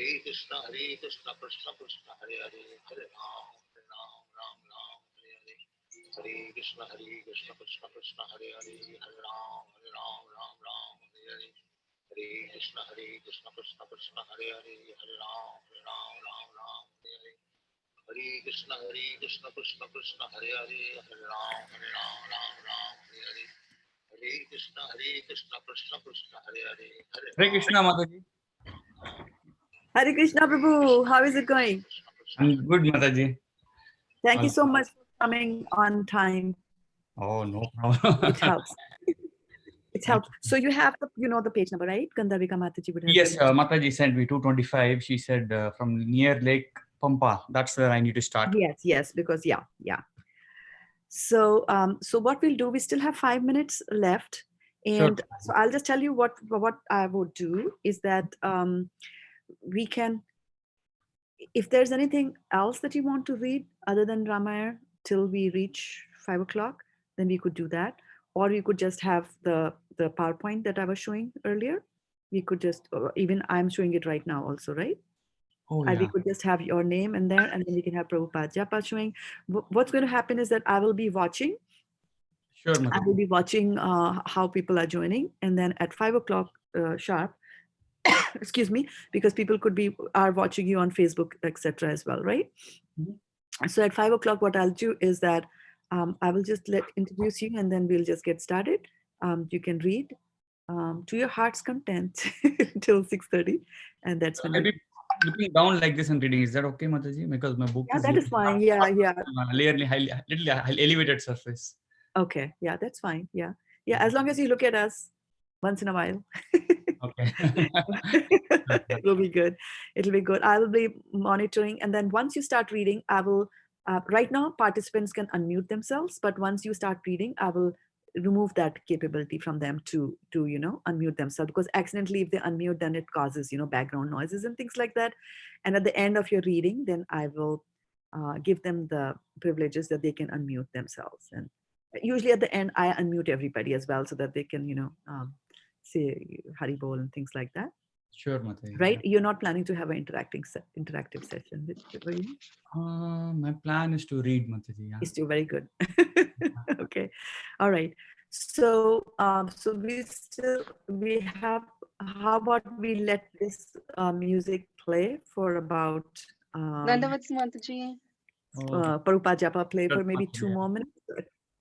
Hare Krishna, Krishna Krishna, Hare Hare, Hare Ram, Ram Ram, Hare Hare. Hare Krishna, Krishna Krishna, Hare Hare, Hare Ram, Ram Ram, Hare Hare. Hare Krishna, Krishna Krishna, Hare Hare, Hare Ram, Ram, Hare Hare. Hare Krishna, Krishna Krishna, Hare Hare, Hare Ram, Ram, Hare Hare. Hare Krishna, Krishna Krishna, Hare Hare, Hare Hare Ram. Krishna, Mataji. Hare Krishna, Prabhu. How is it going? I'm good, Mataji. Thank you so much for coming on time. Oh, no problem. It helps. It helps. So you have the, the page number, right? Gandharika Mataji would have. Yes, Mataji sent me 225. She said from near Lake Pampa. That's where I need to start. Yes, because yeah. So, so what we'll do, we still have 5 minutes left, and Sure. so I'll just tell you what I would do is that we can, if there's anything else that you want to read other than Ramayana till we reach 5 o'clock, then we could do that, or you could just have the PowerPoint that I was showing earlier. We could just, even I'm showing it right now also, right? Oh, yeah. We could just have your name in there, and then we can have Prabhupada Japa showing. What's going to happen is that I will be watching. Sure, I Mataji. will be watching how people are joining, and then at 5 o'clock sharp, excuse me, because people are watching you on Facebook, etc. as well, right? Mm-hmm. So at 5 o'clock, what I'll do is that I will just introduce you, and then we'll just get started. You can read to your heart's content till 6:30, and that's when Maybe looking down like this and reading. Is that okay, Mataji? Because my book is that is fine. Yeah. Little elevated surface. Okay. Yeah, that's fine. Yeah. As long as you look at us once in a while. Okay. It will be good. It'll be good. I will be monitoring, and then once you start reading, I will. Right now, participants can unmute themselves, but once you start reading, I will remove that capability from them to unmute themselves, because accidentally if they unmute, then it causes background noises and things like that. And at the end of your reading, then I will give them the privileges that they can unmute themselves. And usually at the end, I unmute everybody as well, so that they can say Hari Bol and things like that. Sure, Mataji. Right? You're not planning to have an interactive session, were you? My plan is to read, Mataji. Yeah. Is to very good. Okay. All right. So we have, how about we let this music play for about Dandavats Mataji. Prabhupada Japa play for maybe 2 more minutes.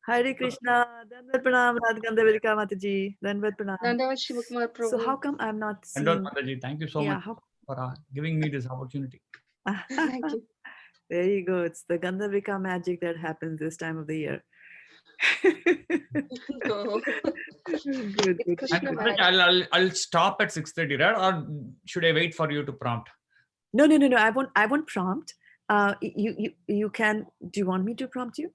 Hare Krishna, Dandavat Pranam, Radhgandavilika Mataji, Dandavat Pranam. Dandavat Shivakumar Prabhu. So how come I'm not seeing? Dandavat Mataji, thank you so much for giving me this opportunity. Thank you. There you go. It's the Gandhavika magic that happens this time of the year. No. Good. I'll stop at 6:30, right? Or should I wait for you to prompt? No. I won't prompt. You can. Do you want me to prompt you?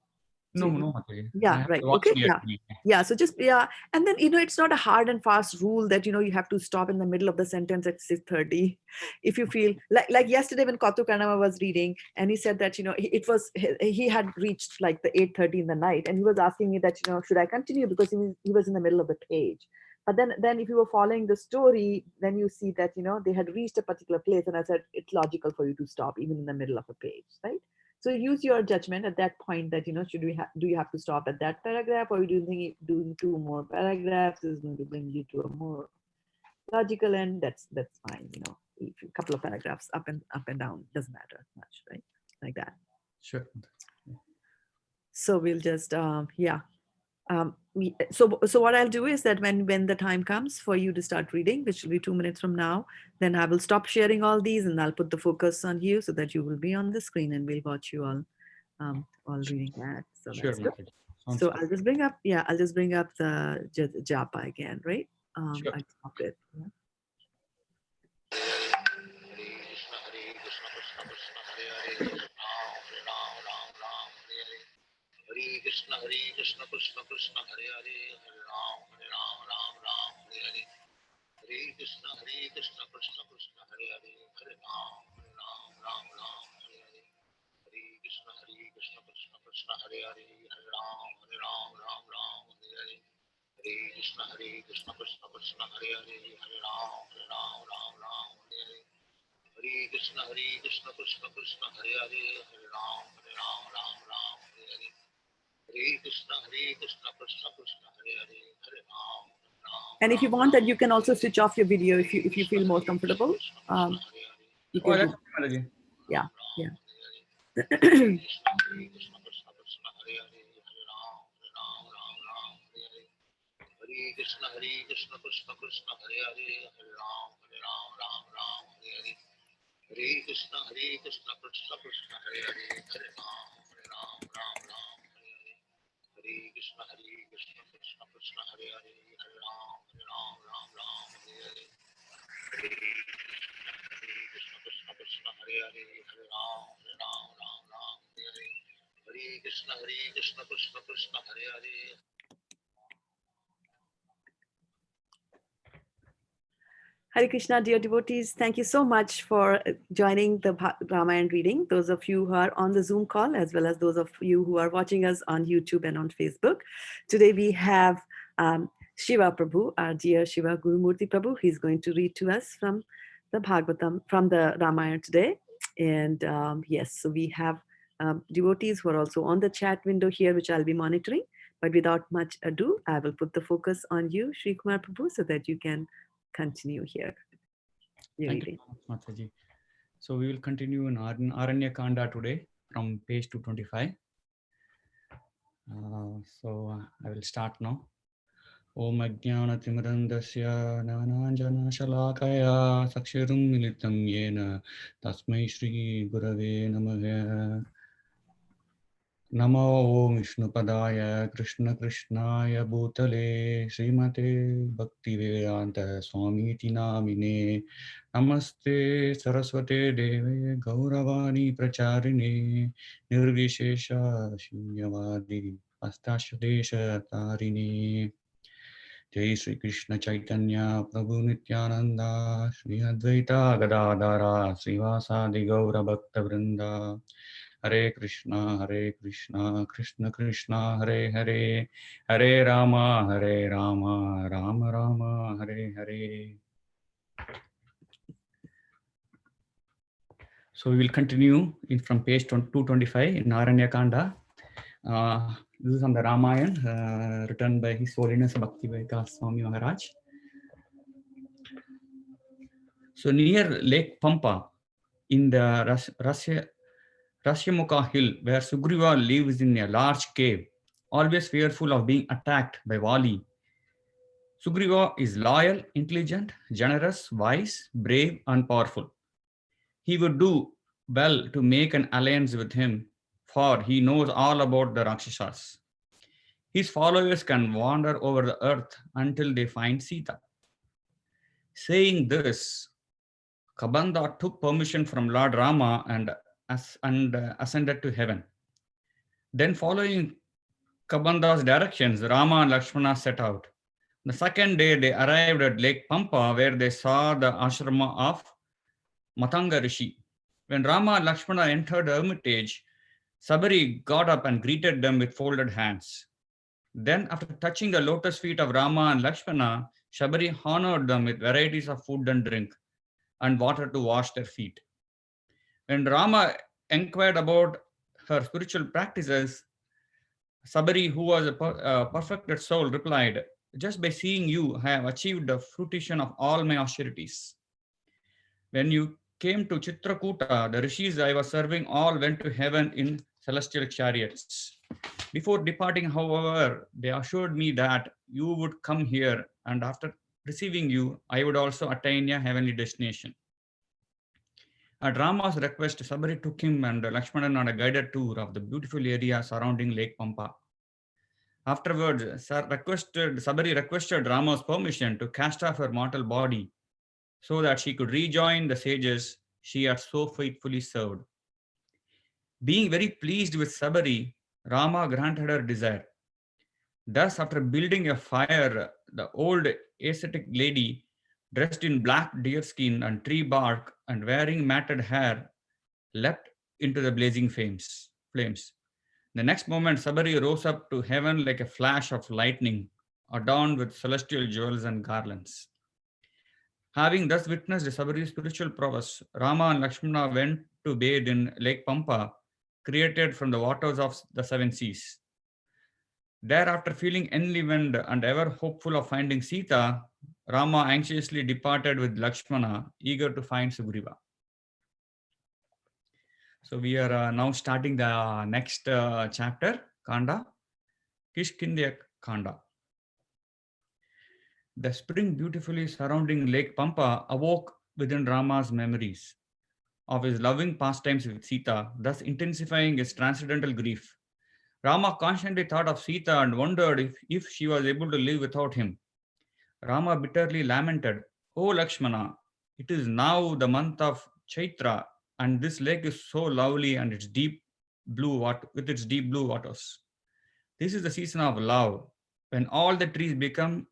No, Mataji. Yeah, right. Okay. Yeah. So just and then it's not a hard and fast rule that you have to stop in the middle of the sentence at 6:30. If you feel like yesterday when Kautuk Kanama was reading, and he said that he had reached like the 8:30 in the night, and he was asking me that should I continue, because he was in the middle of the page. But then if you were following the story, then you see that they had reached a particular place, and I said it's logical for you to stop even in the middle of a page, right? So use your judgment at that point that, do you have to stop at that paragraph, or do you think doing 2 more paragraphs is going to bring you to a more logical end? That's fine. If a couple of paragraphs up and down doesn't matter much, right? Like that. Sure. So we'll just, so what I'll do is that when the time comes for you to start reading, which will be 2 minutes from now, then I will stop sharing all these, and I'll put the focus on you so that you will be on the screen, and we'll watch you all reading that. So sure. So I'll just bring up the japa again, right? Sure. I stopped it. Yeah. Hare Krishna, Krishna Krishna, Hare Hare, Hare Ram, Ram Hare Hare. Hare Krishna, Krishna Krishna, Hare Hare, Hare Ram, Ram Hare Hare. Hare Krishna, Krishna Krishna, Hare Hare, Hare Ram, Ram Hare Hare. Hare Krishna, Krishna Krishna, Hare Hare, Hare Ram, Ram Hare Hare. Hare Krishna Krishna Krishna Hare Hare, Hare Ram, Ram Ram, Hare Hare. Hare Krishna Krishna Krishna Hare Hare, Hare Ram, And if you want that, you can also switch off your video if you feel more comfortable. You Oh, can that's do. Mataji. Yeah, yeah. Krishna Krishna Hare Hare, Hare Ram, Ram Hare Hare. Hare Krishna Krishna Krishna Hare Hare, Hare Ram, Ram Hare Hare. Hare Krishna Krishna Krishna Hare Hare, Hare Ram, Ram Hare Hare. Hare Krishna Krishna Krishna Hare Hare, Hare Ram, Ram Hare Hare. Hare Krishna Krishna Krishna Hare Hare, Hare Ram, Ram Hare Hare. Hare Krishna Krishna Krishna Hare Hare. Hare Krishna, dear devotees, thank you so much for joining the Ramayana reading. Those of you who are on the Zoom call, as well as those of you who are watching us on YouTube and on Facebook. Today we have Shiva Prabhu, our dear Shiva Gurumurti Prabhu. He's going to read to us from the Bhagavatam, from the Ramayana today. And yes, so we have devotees who are also on the chat window here, which I'll be monitoring. But without much ado, I will put the focus on you, Sri Kumar Prabhu, so that you can continue here. Thank you, Mataji. So we will continue in Aranya Kanda today from page 225. So I will start now. Om Ajnana Timirandasya Nananjana Shalakaya Sakshirum Militam Yena Tasmai Shri Gurave Namaha. Namo Om Vishnupadaya Krishna Krishnaya Bhutale Srimate Bhaktivedanta Swamiti Namine Namaste Saraswate Deve Gauravani Pracharine Nirvishesha Shunyavadi Astashadesha Tarini. Jai Sri Krishna Chaitanya Prabhu Nityananda Shri Advaita Gadadara Srivasadi Gaura Bhakta Vrinda. Hare Krishna, Krishna Krishna, Hare Hare, Hare Rama, Rama Rama, Hare Hare. So we will continue from page 225 in Aranya Kanda. This is on the Ramayana, written by His Holiness Bhaktivedanta Swami Maharaj. So near Lake Pampa, in the Rashyamukha hill, where Sugriva lives in a large cave, always fearful of being attacked by Vali. Sugriva is loyal, intelligent, generous, wise, brave, and powerful. He would do well to make an alliance with him, for he knows all about the Rakshasas. His followers can wander over the earth until they find Sita. Saying this, Kabanda took permission from Lord Rama and ascended to heaven. Then, following Kabanda's directions, Rama and Lakshmana set out. The second day, they arrived at Lake Pampa, where they saw the ashrama of Matanga Rishi. When Rama and Lakshmana entered the hermitage, Sabari got up and greeted them with folded hands. Then, after touching the lotus feet of Rama and Lakshmana, Sabari honored them with varieties of food and drink and water to wash their feet. When Rama inquired about her spiritual practices, Sabari, who was a perfected soul, replied, "Just by seeing you, I have achieved the fruition of all my austerities." When you came to Chitrakuta, the rishis I was serving all went to heaven in celestial chariots. Before departing, however, they assured me that you would come here, and after receiving you, I would also attain a heavenly destination. At Rama's request, Sabari took him and Lakshmana on a guided tour of the beautiful area surrounding Lake Pampa. Afterwards, Sabari requested Rama's permission to cast off her mortal body so that she could rejoin the sages she had so faithfully served. Being very pleased with Sabari, Rama granted her desire. Thus, after building a fire, the old ascetic lady, dressed in black deerskin and tree bark and wearing matted hair, leapt into the blazing flames. The next moment, Sabari rose up to heaven like a flash of lightning, adorned with celestial jewels and garlands. Having thus witnessed Sabari's spiritual prowess, Rama and Lakshmana went to bathe in Lake Pampa, created from the waters of the seven seas. Thereafter, feeling enlivened and ever hopeful of finding Sita, Rama anxiously departed with Lakshmana, eager to find Sugriva. So we are now starting the next chapter, Kanda, Kishkindya Kanda. The spring beautifully surrounding Lake Pampa awoke within Rama's memories of his loving pastimes with Sita, thus intensifying his transcendental grief. Rama constantly thought of Sita and wondered if she was able to live without him. Rama bitterly lamented, "O Lakshmana, it is now the month of Chaitra, and this lake is so lovely and its deep blue with its deep blue waters. This is the season of love, when all the trees become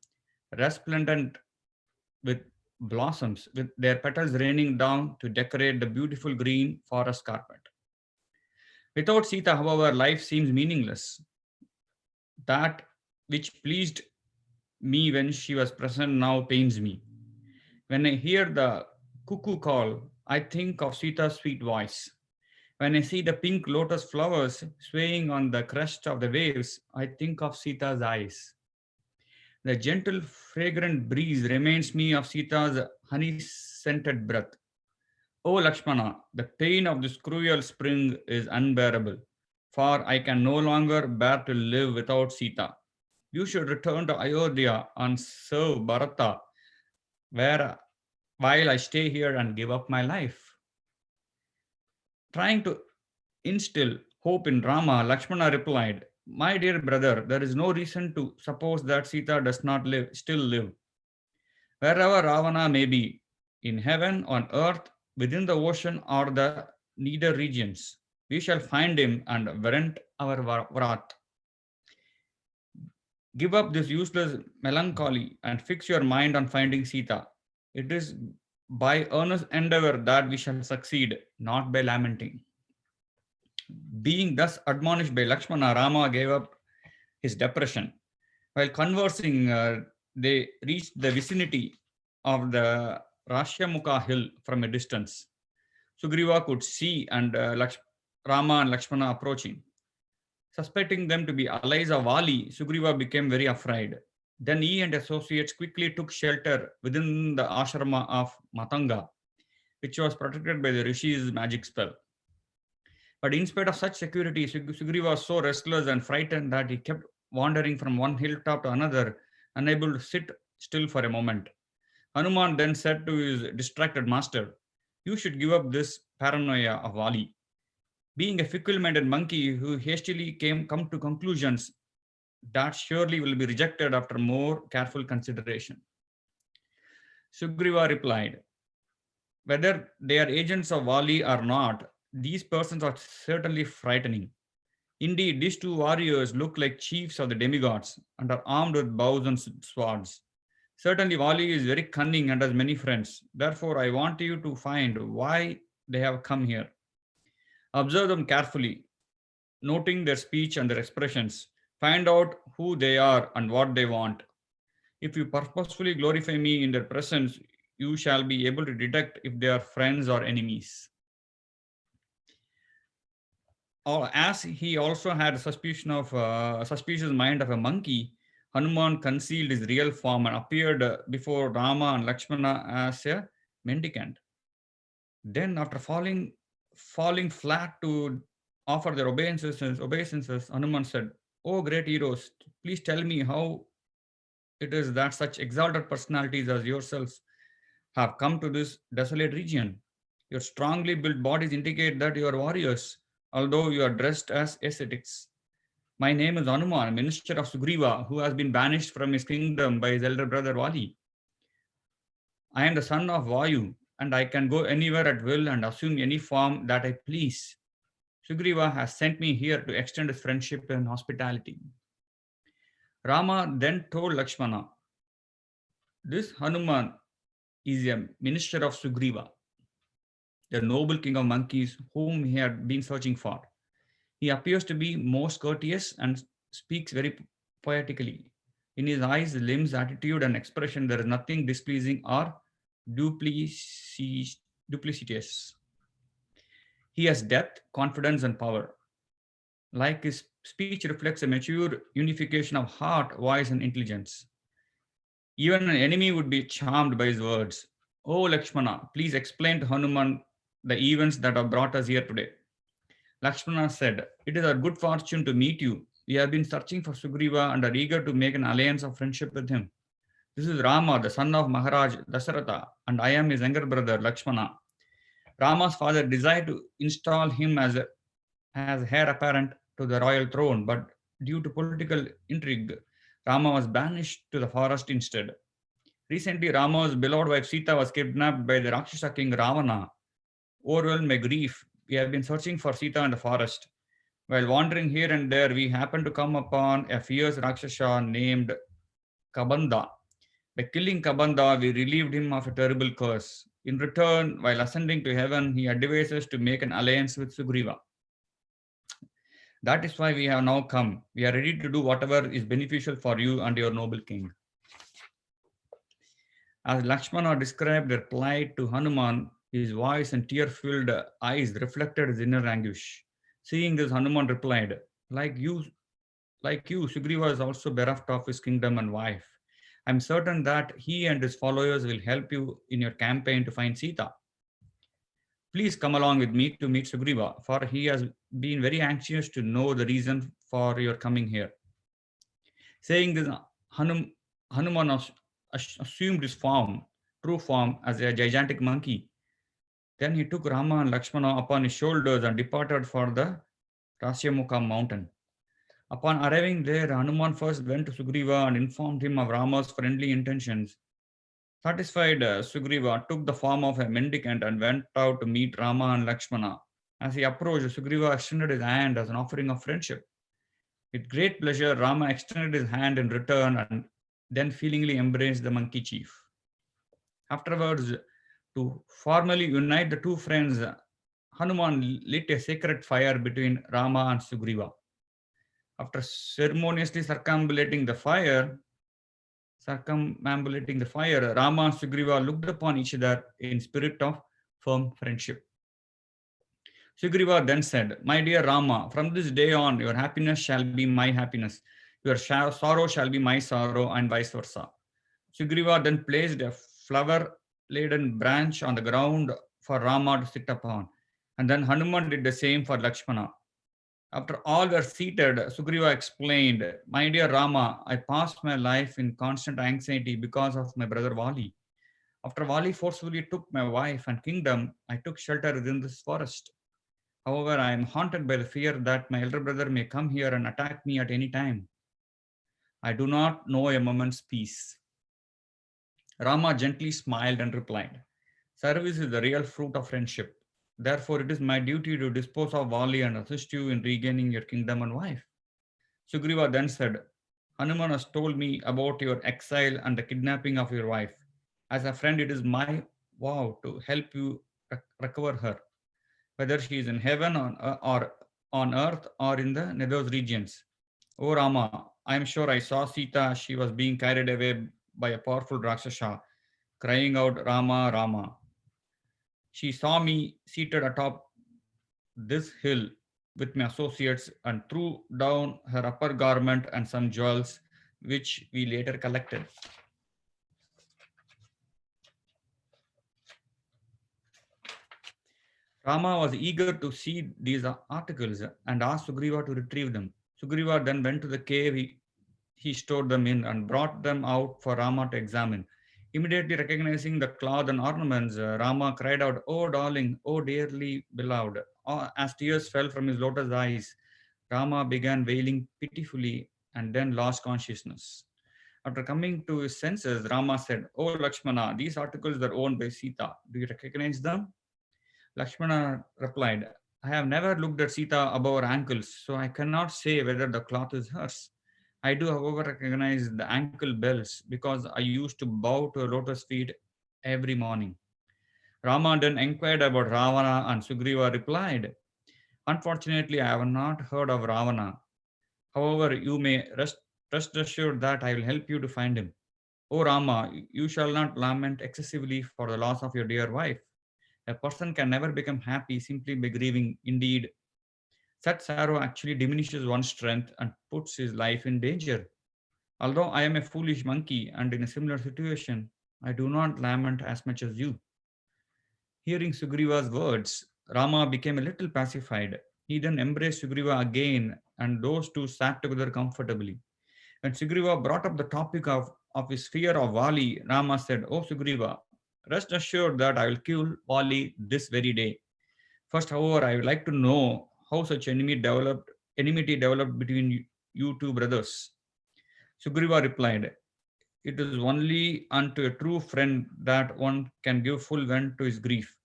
resplendent with blossoms, with their petals raining down to decorate the beautiful green forest carpet. Without Sita, however, life seems meaningless. That which pleased me when she was present now pains me. When I hear the cuckoo call, I think of Sita's sweet voice. When I see the pink lotus flowers swaying on the crest of the waves, I think of Sita's eyes. The gentle, fragrant breeze reminds me of Sita's honey-scented breath. O Lakshmana, the pain of this cruel spring is unbearable, for I can no longer bear to live without Sita. You should return to Ayodhya and serve Bharata, where while I stay here and give up my life. Trying to instill hope in Rama, Lakshmana replied, "My dear brother, there is no reason to suppose that Sita does not still live. Wherever Ravana may be, in heaven, on earth, within the ocean, or the nether regions, we shall find him and vent our wrath. Give up this useless melancholy and fix your mind on finding Sita. It is by earnest endeavor that we shall succeed, not by lamenting." Being thus admonished by Lakshmana, Rama gave up his depression. While conversing, they reached the vicinity of the Rashyamukha hill from a distance. Sugriva could see Rama and Lakshmana approaching. Suspecting them to be allies of Vali, Sugriva became very afraid. Then he and associates quickly took shelter within the ashrama of Matanga, which was protected by the Rishi's magic spell. But in spite of such security, Sugriva was so restless and frightened that he kept wandering from one hilltop to another, unable to sit still for a moment. Hanuman then said to his distracted master, "You should give up this paranoia of Vali. Being a fickle-minded monkey who hastily come to conclusions that surely will be rejected after more careful consideration." Sugriva replied, "Whether they are agents of Vali or not, these persons are certainly frightening. Indeed, these two warriors look like chiefs of the demigods and are armed with bows and swords. Certainly, Vali is very cunning and has many friends. Therefore, I want you to find why they have come here. Observe them carefully, noting their speech and their expressions. Find out who they are and what they want. If you purposefully glorify me in their presence, you shall be able to detect if they are friends or enemies." As he also had a suspicious mind of a monkey, Hanuman concealed his real form and appeared before Rama and Lakshmana as a mendicant. Then, after falling flat to offer their obeisances, Hanuman said, "O great heroes, please tell me how it is that such exalted personalities as yourselves have come to this desolate region. Your strongly built bodies indicate that you are warriors, although you are dressed as ascetics. My name is Hanuman, minister of Sugriva, who has been banished from his kingdom by his elder brother Vali. I am the son of Vayu, and I can go anywhere at will and assume any form that I please. Sugriva has sent me here to extend his friendship and hospitality." Rama then told Lakshmana, "This Hanuman is a minister of Sugriva, the noble king of monkeys whom he had been searching for. He appears to be most courteous and speaks very poetically. In his eyes, limbs, attitude, and expression, there is nothing displeasing or duplicitous. He has depth, confidence, and power. Like his speech reflects a mature unification of heart, voice, and intelligence. Even an enemy would be charmed by his words. Oh Lakshmana, please explain to Hanuman the events that have brought us here today. Lakshmana said, "It is our good fortune to meet you. We have been searching for Sugriva and are eager to make an alliance of friendship with him. This is Rama, the son of Maharaj Dasaratha, and I am his younger brother Lakshmana. Rama's father desired to install him as heir apparent to the royal throne, but due to political intrigue, Rama was banished to the forest instead. Recently, Rama's beloved wife Sita was kidnapped by the Rakshasa king Ravana. Overwhelmed by grief, we have been searching for Sita in the forest. While wandering here and there, we happened to come upon a fierce Rakshasa named Kabanda. By killing Kabanda, we relieved him of a terrible curse. In return, while ascending to heaven, he advised us to make an alliance with Sugriva. That is why we have now come. We are ready to do whatever is beneficial for you and your noble king." As Lakshmana described their plight to Hanuman, his voice and tear-filled eyes reflected his inner anguish. Seeing this, Hanuman replied, like you, Sugriva is also bereft of his kingdom and wife. I am certain that he and his followers will help you in your campaign to find Sita. Please come along with me to meet Sugriva, for he has been very anxious to know the reason for your coming here. Saying this, Hanuman assumed his true form, as a gigantic monkey. Then he took Rama and Lakshmana upon his shoulders and departed for the Rasyamukha mountain. Upon arriving there, Hanuman first went to Sugriva and informed him of Rama's friendly intentions. Satisfied, Sugriva took the form of a mendicant and went out to meet Rama and Lakshmana. As he approached, Sugriva extended his hand as an offering of friendship. With great pleasure, Rama extended his hand in return and then feelingly embraced the monkey chief. Afterwards, to formally unite the two friends, Hanuman lit a sacred fire between Rama and Sugriva. After ceremoniously circumambulating the fire, Rama and Sugriva looked upon each other in spirit of firm friendship. Sugriva then said, "My dear Rama, from this day on, your happiness shall be my happiness. Your sorrow shall be my sorrow, and vice versa." Sugriva then placed a flower-laden branch on the ground for Rama to sit upon, and then Hanuman did the same for Lakshmana. After all were seated, Sugriva explained, "My dear Rama, I passed my life in constant anxiety because of my brother Vali. After Vali forcefully took my wife and kingdom, I took shelter within this forest. However, I am haunted by the fear that my elder brother may come here and attack me at any time. I do not know a moment's peace." Rama gently smiled and replied, "Service is the real fruit of friendship. Therefore, it is my duty to dispose of Vali and assist you in regaining your kingdom and wife." Sugriva then said, "Hanuman has told me about your exile and the kidnapping of your wife. As a friend, it is my vow to help you recover her, whether she is in heaven or on earth or in the nether regions. O Rama, I am sure I saw Sita. She was being carried away by a powerful Rakshasa, crying out, 'Rama, Rama.' She saw me seated atop this hill with my associates and threw down her upper garment and some jewels, which we later collected. Rama was eager to see these articles and asked Sugriva to retrieve them. Sugriva then went to the cave he stored them in and brought them out for Rama to examine. Immediately recognizing the cloth and ornaments, Rama cried out, "Oh darling, oh dearly beloved." As tears fell from his lotus eyes, Rama began wailing pitifully and then lost consciousness. After coming to his senses, Rama said, "Oh Lakshmana, these articles are owned by Sita. Do you recognize them?" Lakshmana replied, "I have never looked at Sita above her ankles, so I cannot say whether the cloth is hers. I do, however, recognize the ankle bells because I used to bow to her lotus feet every morning." Rama then inquired about Ravana, and Sugriva replied, "Unfortunately, I have not heard of Ravana. However, you may rest assured that I will help you to find him." O Rama, you shall not lament excessively for the loss of your dear wife. A person can never become happy simply by grieving. Indeed, such sorrow actually diminishes one's strength and puts his life in danger. Although I am a foolish monkey and in a similar situation, I do not lament as much as you. Hearing Sugriva's words, Rama became a little pacified. He then embraced Sugriva again, and those two sat together comfortably. When Sugriva brought up the topic of his fear of Vali, Rama said, "O Sugriva, rest assured that I will kill Vali this very day. First, however, I would like to know how such enmity developed between you two brothers." Sugriva replied, "It is only unto a true friend that one can give full vent to his grief.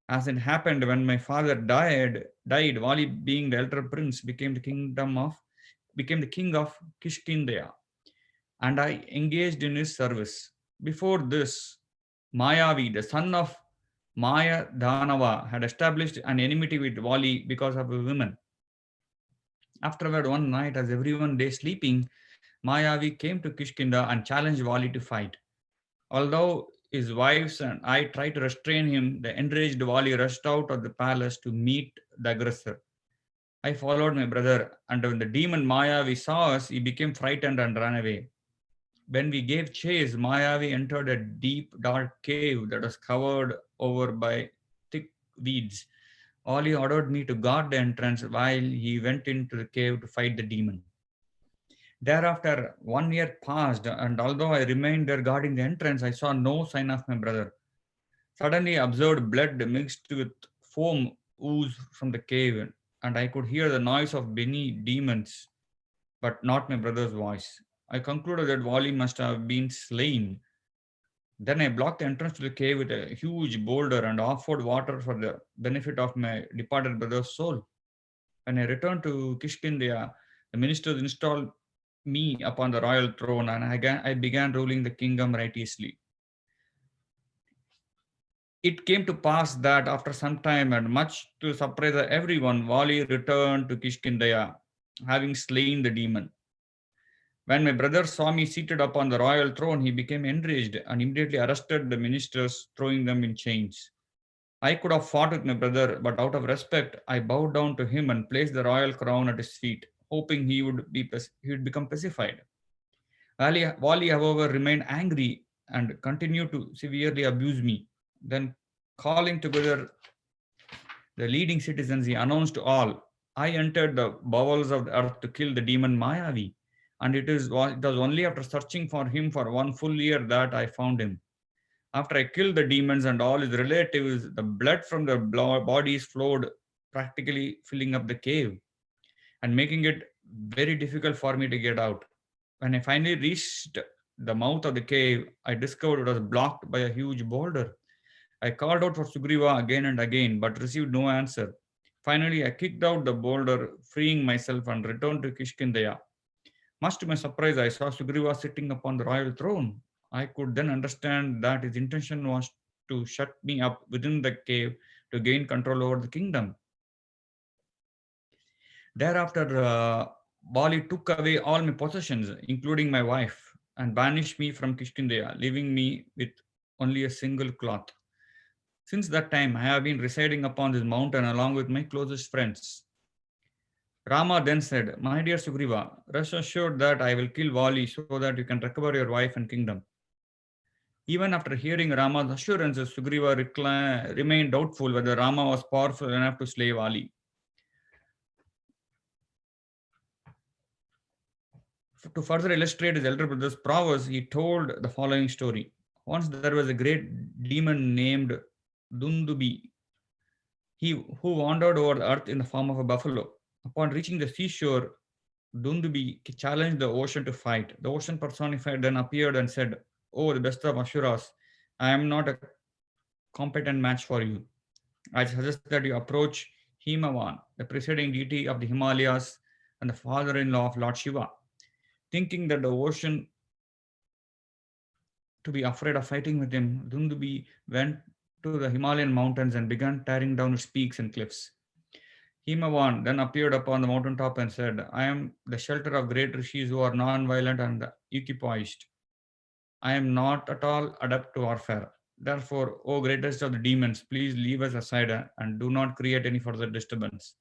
As it happened when my father died, Vali, being the elder prince, became the king of Kishkindia, and I engaged in his service. Before this, Mayavi, the son of Maya Dhanava, had established an enmity with Vali because of a woman. Afterward, one night, as everyone lay sleeping, Mayavi came to Kishkinda and challenged Vali to fight. Although his wives and I tried to restrain him, the enraged Vali rushed out of the palace to meet the aggressor. I followed my brother, and when the demon Mayavi saw us, he became frightened and ran away. When we gave chase, Mayavi entered a deep, dark cave that was covered over by thick weeds. Ali ordered me to guard the entrance while he went into the cave to fight the demon. Thereafter, 1 year passed, and although I remained there guarding the entrance, I saw no sign of my brother. Suddenly, I observed blood mixed with foam ooze from the cave, and I could hear the noise of many demons, but not my brother's voice. I concluded that Wali must have been slain. Then I blocked the entrance to the cave with a huge boulder and offered water for the benefit of my departed brother's soul. When I returned to Kishkindia, the ministers installed me upon the royal throne, and I began ruling the kingdom righteously. It came to pass that after some time, and much to surprise everyone, Vali returned to Kishkindia, having slain the demon. When my brother saw me seated upon the royal throne, he became enraged and immediately arrested the ministers, throwing them in chains. I could have fought with my brother, but out of respect, I bowed down to him and placed the royal crown at his feet, hoping he would become pacified. Wali, however, remained angry and continued to severely abuse me. Then, calling together the leading citizens, he announced to all, "I entered the bowels of the earth to kill the demon Mayavi, and it was only after searching for him for 1 full year that I found him. After I killed the demons and all his relatives, the blood from their bodies flowed, practically filling up the cave and making it very difficult for me to get out. When I finally reached the mouth of the cave, I discovered it was blocked by a huge boulder. I called out for Sugriva again and again, but received no answer. Finally, I kicked out the boulder, freeing myself, and returned to Kishkindeya. Much to my surprise, I saw Sugriva sitting upon the royal throne. I could then understand that his intention was to shut me up within the cave to gain control over the kingdom. Thereafter, Bali took away all my possessions, including my wife, and banished me from Kishkindeya, leaving me with only a single cloth. Since that time, I have been residing upon this mountain along with my closest friends. Rama then said, "My dear Sugriva, rest assured that I will kill Vali so that you can recover your wife and kingdom." Even after hearing Rama's assurances, Sugriva remained doubtful whether Rama was powerful enough to slay Vali. To further illustrate his elder brother's prowess, he told the following story. Once there was a great demon named Dundubi, who wandered over the earth in the form of a buffalo. Upon reaching the seashore, Dundubi challenged the ocean to fight. The ocean personified then appeared and said, "Oh, the best of Asuras, I am not a competent match for you. I suggest that you approach Himavan, the presiding deity of the Himalayas and the father-in-law of Lord Shiva." Thinking that the ocean to be afraid of fighting with him, Dundubi went to the Himalayan mountains and began tearing down its peaks and cliffs. Himavan then appeared upon the mountaintop and said, "I am the shelter of great rishis who are non-violent and equipoised. I am not at all adept to warfare. Therefore, O greatest of the demons, please leave us aside and do not create any further disturbance.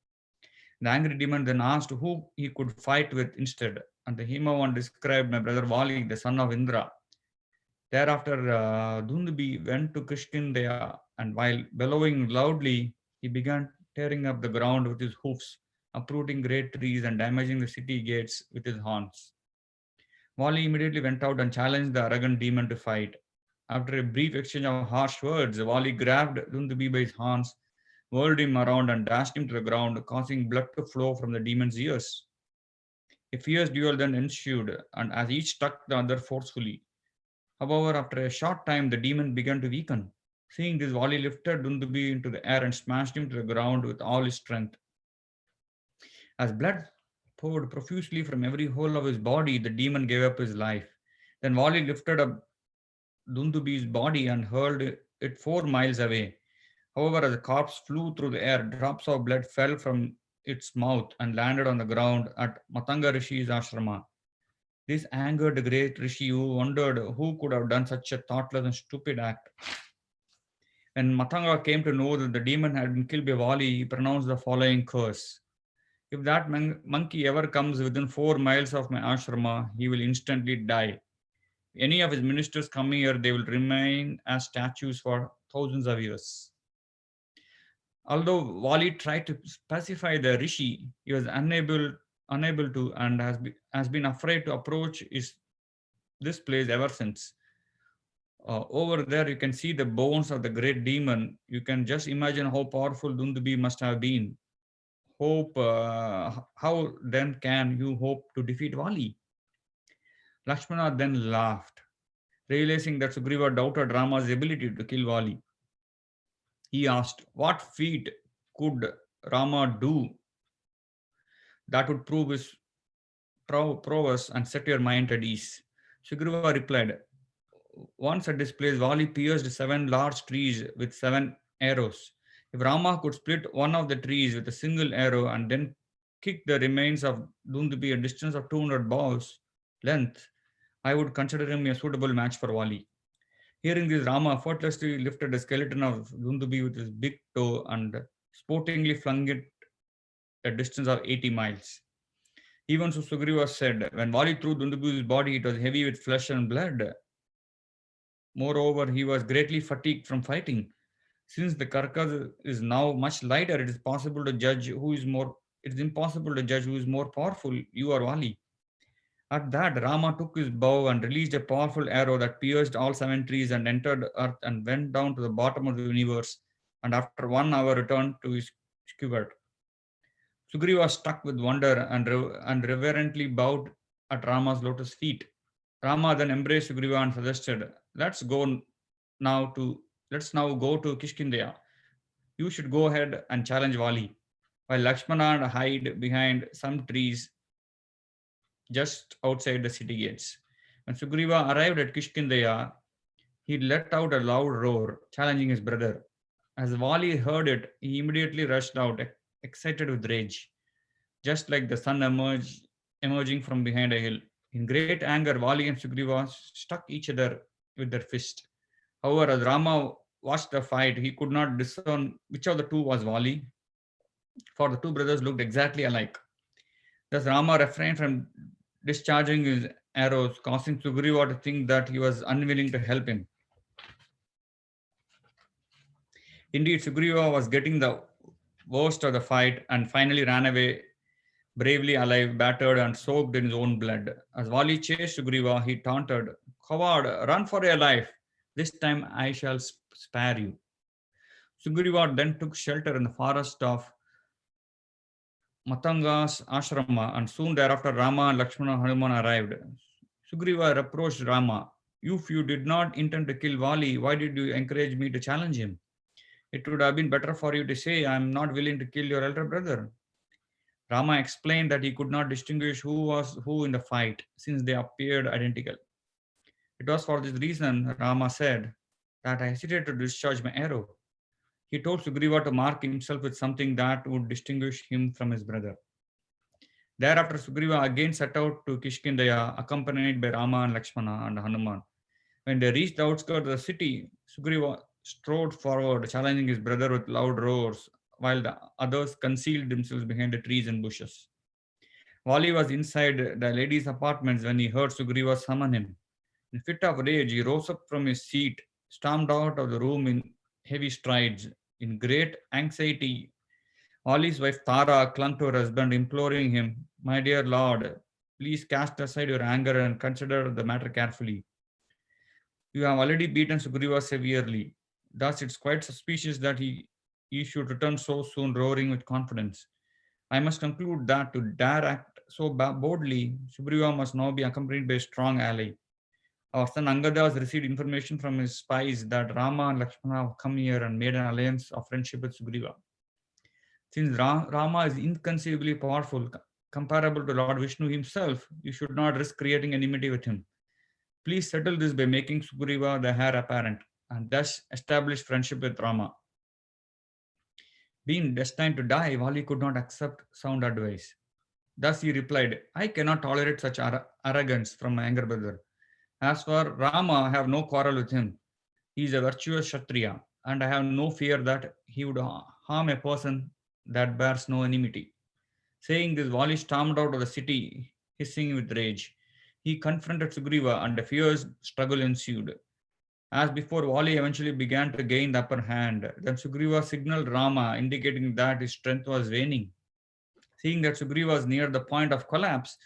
The angry demon then asked who he could fight with instead, and the Himavan described my brother Vali, the son of Indra. Thereafter, Dundubi went to Kishkindeya, and while bellowing loudly, he began tearing up the ground with his hoofs, uprooting great trees and damaging the city gates with his horns. Wali immediately went out and challenged the arrogant demon to fight. After a brief exchange of harsh words, Wali grabbed Dundubi by his horns, whirled him around, and dashed him to the ground, causing blood to flow from the demon's ears. A fierce duel then ensued, and as each struck the other forcefully. However, after a short time, the demon began to weaken. Seeing this, Wali lifted Dundubi into the air and smashed him to the ground with all his strength. As blood poured profusely from every hole of his body, the demon gave up his life. Then Wali lifted up Dundubi's body and hurled it 4 miles away. However, as the corpse flew through the air, drops of blood fell from its mouth and landed on the ground at Matanga Rishi's ashrama. This angered the great Rishi, who wondered who could have done such a thoughtless and stupid act. When Matanga came to know that the demon had been killed by Wali, he pronounced the following curse: if that monkey ever comes within 4 miles of my ashrama, he will instantly die. Any of his ministers come here, they will remain as statues for thousands of years. Although Wali tried to pacify the rishi, he was unable to, and has been afraid to approach this place ever since. Over there, you can see the bones of the great demon. You can just imagine how powerful Dundubi must have been. How then can you hope to defeat Wali? Lakshmana then laughed, realizing that Sugriva doubted Rama's ability to kill Vali. He asked, what feat could Rama do that would prove his prowess and set your mind at ease? Sugriva replied, once at this place, Vali pierced 7 large trees with 7 arrows. If Rama could split one of the trees with a single arrow and then kick the remains of Dundubi a distance of 200 bows length, I would consider him a suitable match for Vali. Hearing this, Rama effortlessly lifted the skeleton of Dundubi with his big toe and sportingly flung it a distance of 80 miles. Even so, Sugriva said, when Vali threw Dundubi's body, it was heavy with flesh and blood. Moreover, he was greatly fatigued from fighting. Since the carcass is now much lighter, it is impossible to judge who is more powerful, you or Vali. At that, Rama took his bow and released a powerful arrow that pierced all 7 trees and entered earth and went down to the bottom of the universe, and after 1 hour returned to his quiver. Sugriva was struck with wonder and reverently bowed at Rama's lotus feet. Rama then embraced Sugriva and suggested, let's now go to Kishkindeya. You should go ahead and challenge Vali, while Lakshmana hide behind some trees just outside the city gates. When Sugriva arrived at Kishkindeya, he let out a loud roar, challenging his brother. As Vali heard it, he immediately rushed out, excited with rage, just like the sun emerging from behind a hill. In great anger, Vali and Sugriva struck each other with their fist. However, as Rama watched the fight, he could not discern which of the two was Vali, for the two brothers looked exactly alike. Thus, Rama refrained from discharging his arrows, causing Sugriva to think that he was unwilling to help him. Indeed, Sugriva was getting the worst of the fight and finally ran away bravely alive, battered and soaked in his own blood. As Vali chased Sugriva, he taunted, coward, run for your life. This time I shall spare you. Sugriva then took shelter in the forest of Matanga's ashrama, and soon thereafter Rama and Lakshmana and Hanuman arrived. Sugriva reproached Rama, if you did not intend to kill Vali, why did you encourage me to challenge him? It would have been better for you to say, I am not willing to kill your elder brother. Rama explained that he could not distinguish who was who in the fight, since they appeared identical. It was for this reason, Rama said, that I hesitated to discharge my arrow. He told Sugriva to mark himself with something that would distinguish him from his brother. Thereafter, Sugriva again set out to Kishkindeya, accompanied by Rama and Lakshmana and Hanuman. When they reached the outskirts of the city, Sugriva strode forward, challenging his brother with loud roars, while the others concealed themselves behind the trees and bushes. Wali was inside the lady's apartments when he heard Sugriva summon him. In a fit of rage, he rose up from his seat, stormed out of the room in heavy strides. In great anxiety, Wali's wife Tara clung to her husband, imploring him, "My dear lord, please cast aside your anger and consider the matter carefully. You have already beaten Sugriva severely. Thus, it's quite suspicious that he should return so soon, roaring with confidence. I must conclude that to dare act so boldly, Sugriva must now be accompanied by a strong ally. Our son Angada has received information from his spies that Rama and Lakshmana have come here and made an alliance of friendship with Sugriva. Since Rama is inconceivably powerful, comparable to Lord Vishnu himself, you should not risk creating enmity with him. Please settle this by making Sugriva the heir apparent, and thus establish friendship with Rama." Being destined to die, Vali could not accept sound advice. Thus he replied, "I cannot tolerate such arrogance from my younger brother. As for Rama, I have no quarrel with him. He is a virtuous Kshatriya, and I have no fear that he would harm a person that bears no enmity." Saying this, Vali stormed out of the city, hissing with rage. He confronted Sugriva, and a fierce struggle ensued. As before, Vali eventually began to gain the upper hand. Then Sugriva signaled Rama, indicating that his strength was waning. Seeing that Sugriva was near the point of collapse,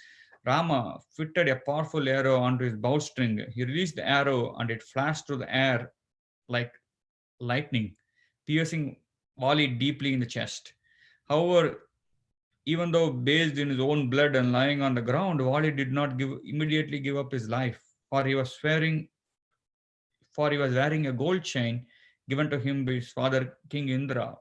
Rama fitted a powerful arrow onto his bowstring. He released the arrow, and it flashed through the air like lightning, piercing Vali deeply in the chest. However, even though bathed in his own blood and lying on the ground, Vali did not immediately give up his life, for he was wearing a gold chain given to him by his father King Indra.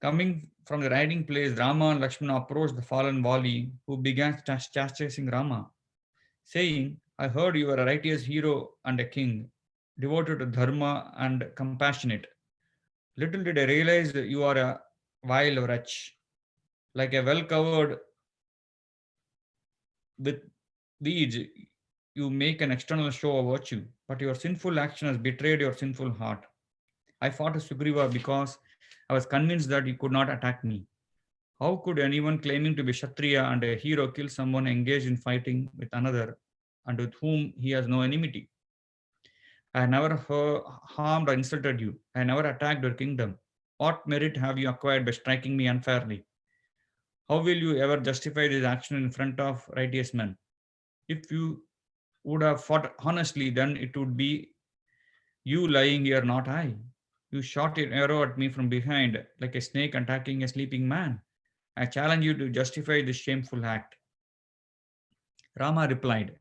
Coming from the riding place, Rama and Lakshmana approached the fallen Vali, who began chastising Rama, saying, "I heard you are a righteous hero and a king, devoted to dharma and compassionate. Little did I realize that you are a vile wretch. Like a well covered with weeds, you make an external show of virtue, but your sinful action has betrayed your sinful heart. I fought with Sugriva because I was convinced that he could not attack me. How could anyone claiming to be Kshatriya and a hero kill someone engaged in fighting with another and with whom he has no enmity? I never harmed or insulted you. I never attacked your kingdom. What merit have you acquired by striking me unfairly? How will you ever justify this action in front of righteous men? If you would have fought honestly, then it would be you lying here, not I. You shot an arrow at me from behind, like a snake attacking a sleeping man. I challenge you to justify this shameful act." Rama replied,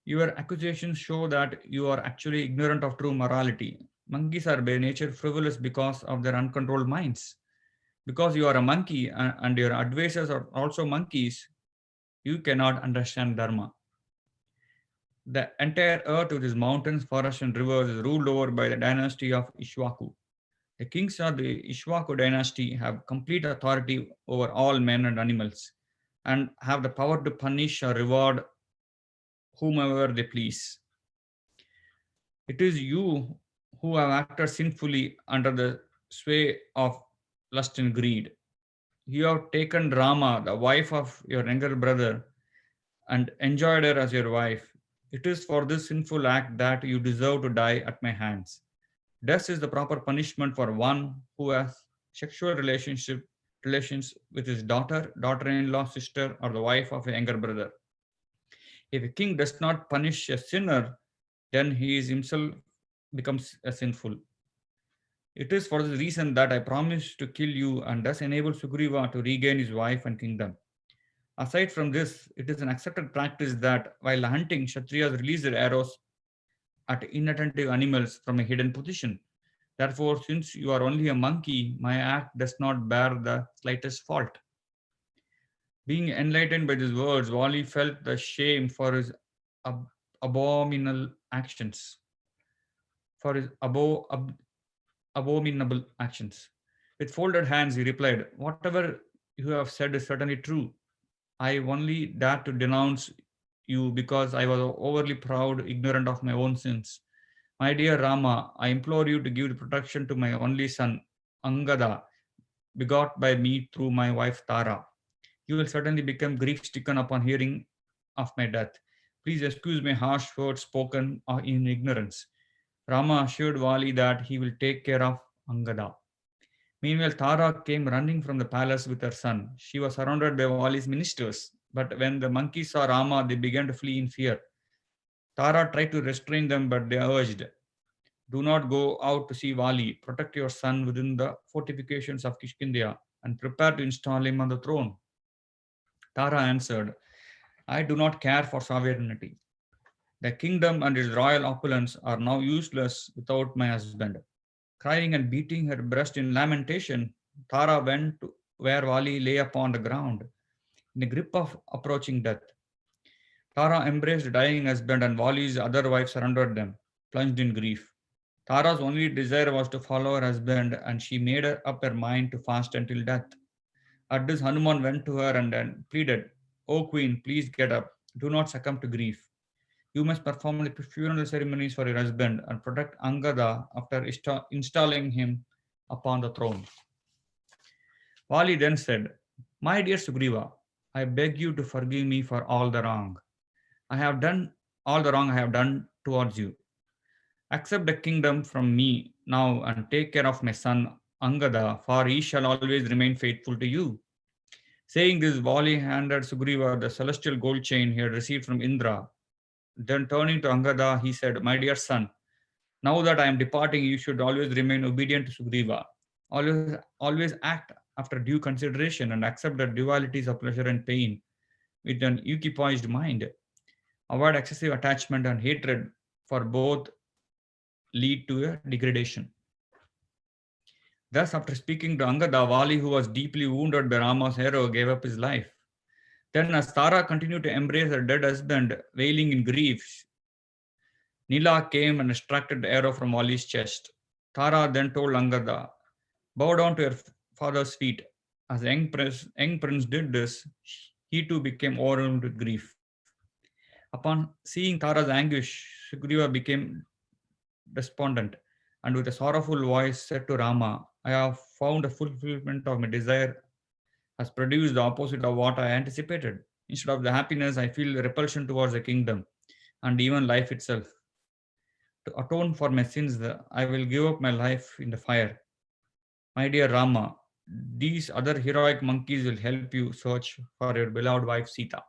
"Your accusations show that you are actually ignorant of true morality. Monkeys are by nature frivolous because of their uncontrolled minds. Because you are a monkey and your advisors are also monkeys, you cannot understand Dharma. The entire earth with its mountains, forests, and rivers is ruled over by the dynasty of Ishwaku. The kings of the Ishwaku dynasty have complete authority over all men and animals and have the power to punish or reward whomever they please. It is you who have acted sinfully under the sway of lust and greed. You have taken Rama, the wife of your younger brother, and enjoyed her as your wife. It is for this sinful act that you deserve to die at my hands. Death is the proper punishment for one who has sexual relations with his daughter, daughter-in-law, sister, or the wife of a younger brother. If a king does not punish a sinner, then he is himself becomes a sinful. It is for this reason that I promise to kill you and thus enable Sugriva to regain his wife and kingdom. Aside from this, it is an accepted practice that while hunting, Kshatriyas release their arrows at inattentive animals from a hidden position. Therefore, since you are only a monkey, my act does not bear the slightest fault." Being enlightened by these words, Wali felt the shame for his abominable actions. For his abominable actions. With folded hands, he replied, "Whatever you have said is certainly true. I only dare to denounce you because I was overly proud, ignorant of my own sins. My dear Rama, I implore you to give protection to my only son, Angada, begot by me through my wife Tara. You will certainly become grief stricken upon hearing of my death. Please excuse my harsh words spoken in ignorance. Rama assured Vali that he will take care of Angada. Meanwhile, Tara came running from the palace with her son. She was surrounded by Vali's ministers. But when the monkeys saw Rama, they began to flee in fear. Tara tried to restrain them, but they urged, do not go out to see Vali. Protect your son within the fortifications of Kishkindia and prepare to install him on the throne. Tara answered, I do not care for sovereignty. The kingdom and its royal opulence are now useless without my husband. Crying and beating her breast in lamentation, Tara went to where Vali lay upon the ground, in the grip of approaching death. Tara embraced the dying husband, and Vali's other wife surrounded them, plunged in grief. Tara's only desire was to follow her husband, and she made up her mind to fast until death. At this, Hanuman went to her and then pleaded, O queen, please get up. Do not succumb to grief. You must perform the funeral ceremonies for your husband and protect Angada after installing him upon the throne. Vali then said, my dear Sugriva, I beg you to forgive me for all the wrong. I have done all the wrong I have done towards you. Accept the kingdom from me now and take care of my son Angada, for he shall always remain faithful to you. Saying this, Vali handed Sugriva the celestial gold chain he had received from Indra. Then turning to Angada, he said, my dear son, now that I am departing, you should always remain obedient to Sugriva. Always act after due consideration and accept the dualities of pleasure and pain with an equipoised mind. Avoid excessive attachment and hatred, for both lead to a degradation. Thus, after speaking to Angada, Vali, who was deeply wounded by Rama's arrow, gave up his life. Then, as Tara continued to embrace her dead husband, wailing in grief, Nila came and extracted the arrow from Vali's chest. Tara then told Angada, bow down to your father's feet. As the young prince did this, he too became overwhelmed with grief. Upon seeing Tara's anguish, Sugriva became despondent and with a sorrowful voice said to Rama, I have found a fulfillment of my desire has produced the opposite of what I anticipated. Instead of the happiness, I feel repulsion towards the kingdom and even life itself. To atone for my sins, I will give up my life in the fire. My dear Rama, these other heroic monkeys will help you search for your beloved wife Sita.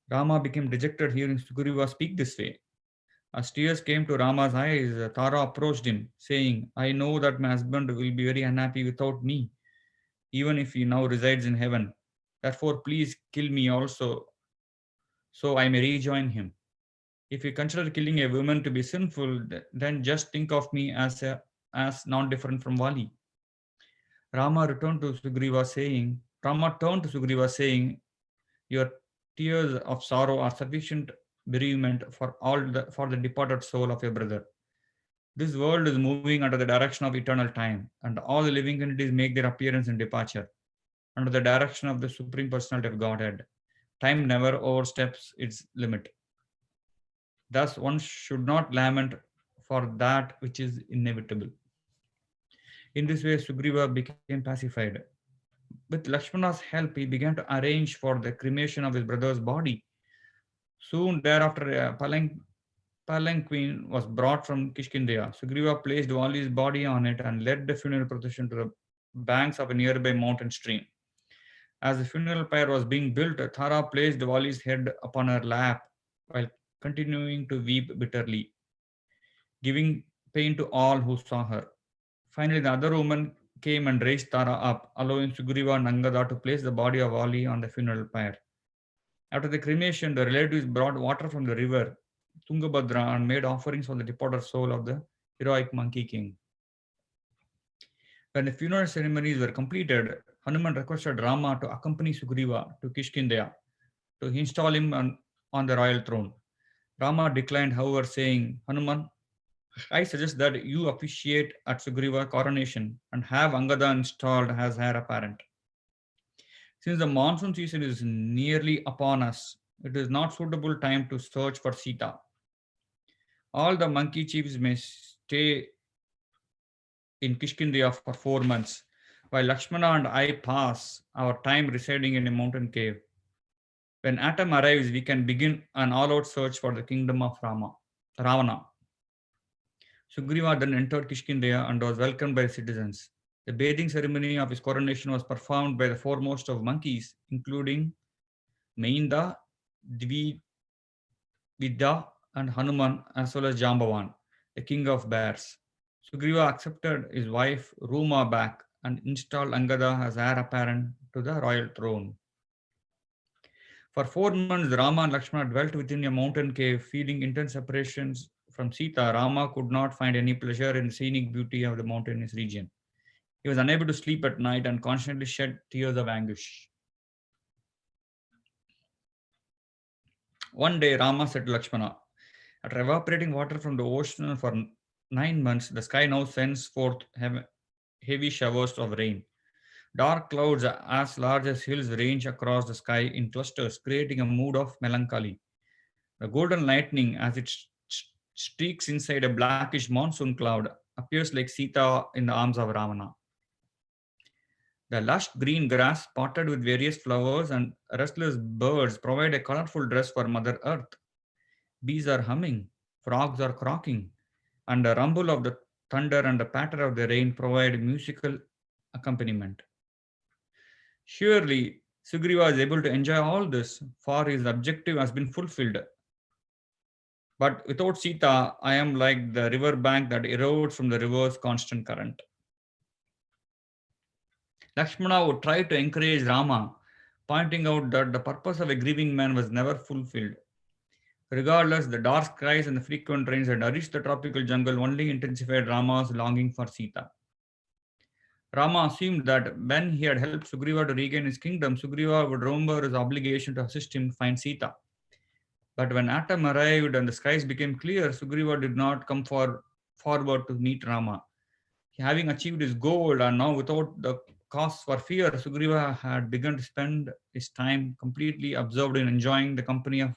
Rama became dejected hearing Sugriva speak this way. As tears came to Rama's eyes, Tara approached him, saying, I know that my husband will be very unhappy without me, even if he now resides in heaven. Therefore, please kill me also, so I may rejoin him. If you consider killing a woman to be sinful, then just think of me as not different from Vali. Rama turned to Sugriva saying, your tears of sorrow are sufficient bereavement for the departed soul of your brother. This world is moving under the direction of eternal time, and all the living entities make their appearance and departure under the direction of the Supreme Personality of Godhead. Time never oversteps its limit. Thus, one should not lament for that which is inevitable. In this way, Sugriva became pacified. With Lakshmana's help, he began to arrange for the cremation of his brother's body. Soon thereafter, a palanquin was brought from Kishkindia. Sugriva placed Vali's body on it and led the funeral procession to the banks of a nearby mountain stream. As the funeral pyre was being built, Tara placed Vali's head upon her lap while continuing to weep bitterly, giving pain to all who saw her. Finally, the other woman came and raised Tara up, allowing Sugriva and Angada to place the body of Vali on the funeral pyre. After the cremation, the relatives brought water from the river Tungabhadra and made offerings for the departed soul of the heroic monkey king. When the funeral ceremonies were completed, Hanuman requested Rama to accompany Sugriva to Kishkindia to install him on the royal throne. Rama declined, however, saying, Hanuman, I suggest that you officiate at Sugriva coronation and have Angada installed as heir apparent. Since the monsoon season is nearly upon us, It is not suitable time to search for Sita. All the monkey chiefs may stay in Kishkindia for 4 months, while Lakshmana and I pass our time residing in a mountain cave. When Atom arrives, we can begin an all-out search for the kingdom of Ravana. Sugriva then entered Kishkindia and was welcomed by the citizens. The bathing ceremony of his coronation was performed by the foremost of monkeys, including Mainda, Dvividha, and Hanuman, as well as Jambavan, the king of bears. Sugriva accepted his wife Ruma back and installed Angada as heir apparent to the royal throne. For 4 months, Rama and Lakshmana dwelt within a mountain cave, feeling intense separations from Sita. Rama could not find any pleasure in the scenic beauty of the mountainous region. He was unable to sleep at night and constantly shed tears of anguish. One day, Rama said to Lakshmana, after evaporating water from the ocean for 9 months, the sky now sends forth heavy showers of rain. Dark clouds as large as hills range across the sky in clusters, creating a mood of melancholy. The golden lightning, as it streaks inside a blackish monsoon cloud, appears like Sita in the arms of Ravana. The lush green grass, spotted with various flowers and restless birds, provide a colorful dress for Mother Earth. Bees are humming, frogs are croaking, and the rumble of the thunder and the patter of the rain provide musical accompaniment. Surely, Sugriva is able to enjoy all this, for his objective has been fulfilled. But without Sita, I am like the river bank that erodes from the river's constant current. Lakshmana would try to encourage Rama, pointing out that the purpose of a grieving man was never fulfilled. Regardless, the dark skies and the frequent rains had nourished the tropical jungle only intensified Rama's longing for Sita. Rama assumed that when he had helped Sugriva to regain his kingdom, Sugriva would remember his obligation to assist him find Sita. But when Atom arrived and the skies became clear, Sugriva did not come forward to meet Rama. Having achieved his goal and now without the cause for fear, Sugriva had begun to spend his time completely absorbed in enjoying the company of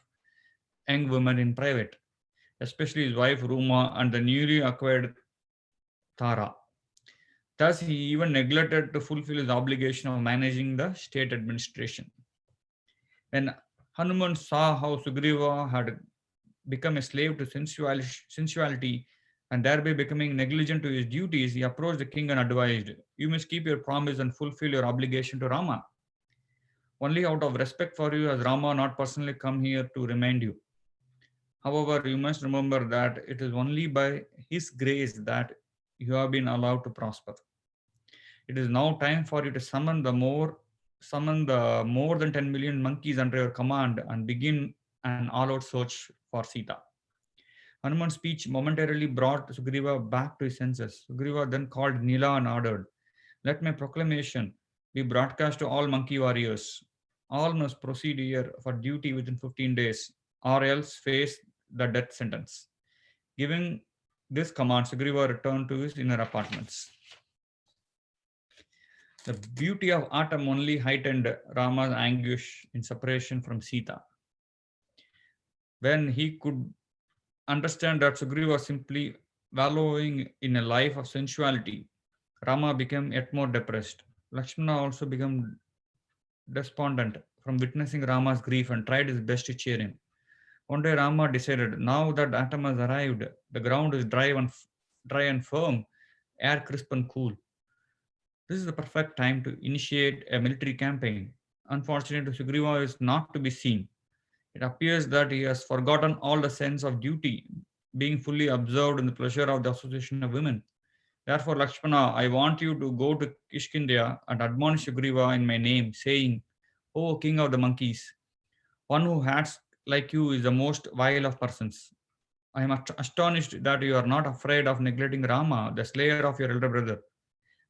young women in private, especially his wife Ruma and the newly acquired Tara. Thus, he even neglected to fulfill his obligation of managing the state administration. When Hanuman saw how Sugriva had become a slave to sensuality and thereby becoming negligent to his duties, he approached the king and advised, "You must keep your promise and fulfill your obligation to Rama. Only out of respect for you has Rama not personally come here to remind you. However, you must remember that it is only by his grace that you have been allowed to prosper. It is now time for you to summon the more than 10 million monkeys under your command and begin an all-out search for Sita." Hanuman's speech momentarily brought Sugriva back to his senses. Sugriva then called Nila and ordered, "Let my proclamation be broadcast to all monkey warriors. All must proceed here for duty within 15 days, or else face the death sentence." Giving this command, Sugriva returned to his inner apartments. The beauty of Atom only heightened Rama's anguish in separation from Sita. When he could understand that Sugriva was simply wallowing in a life of sensuality, Rama became yet more depressed. Lakshmana also became despondent from witnessing Rama's grief and tried his best to cheer him. One day Rama decided, now that Atom has arrived, the ground is dry and firm, air crisp and cool. This is the perfect time to initiate a military campaign. Unfortunately, Sugriva is not to be seen. It appears that he has forgotten all the sense of duty, being fully absorbed in the pleasure of the association of women. Therefore, Lakshmana, I want you to go to Kishkindia and admonish Sugriva in my name, saying, O king of the monkeys, one who acts like you is the most vile of persons. I am astonished that you are not afraid of neglecting Rama, the slayer of your elder brother.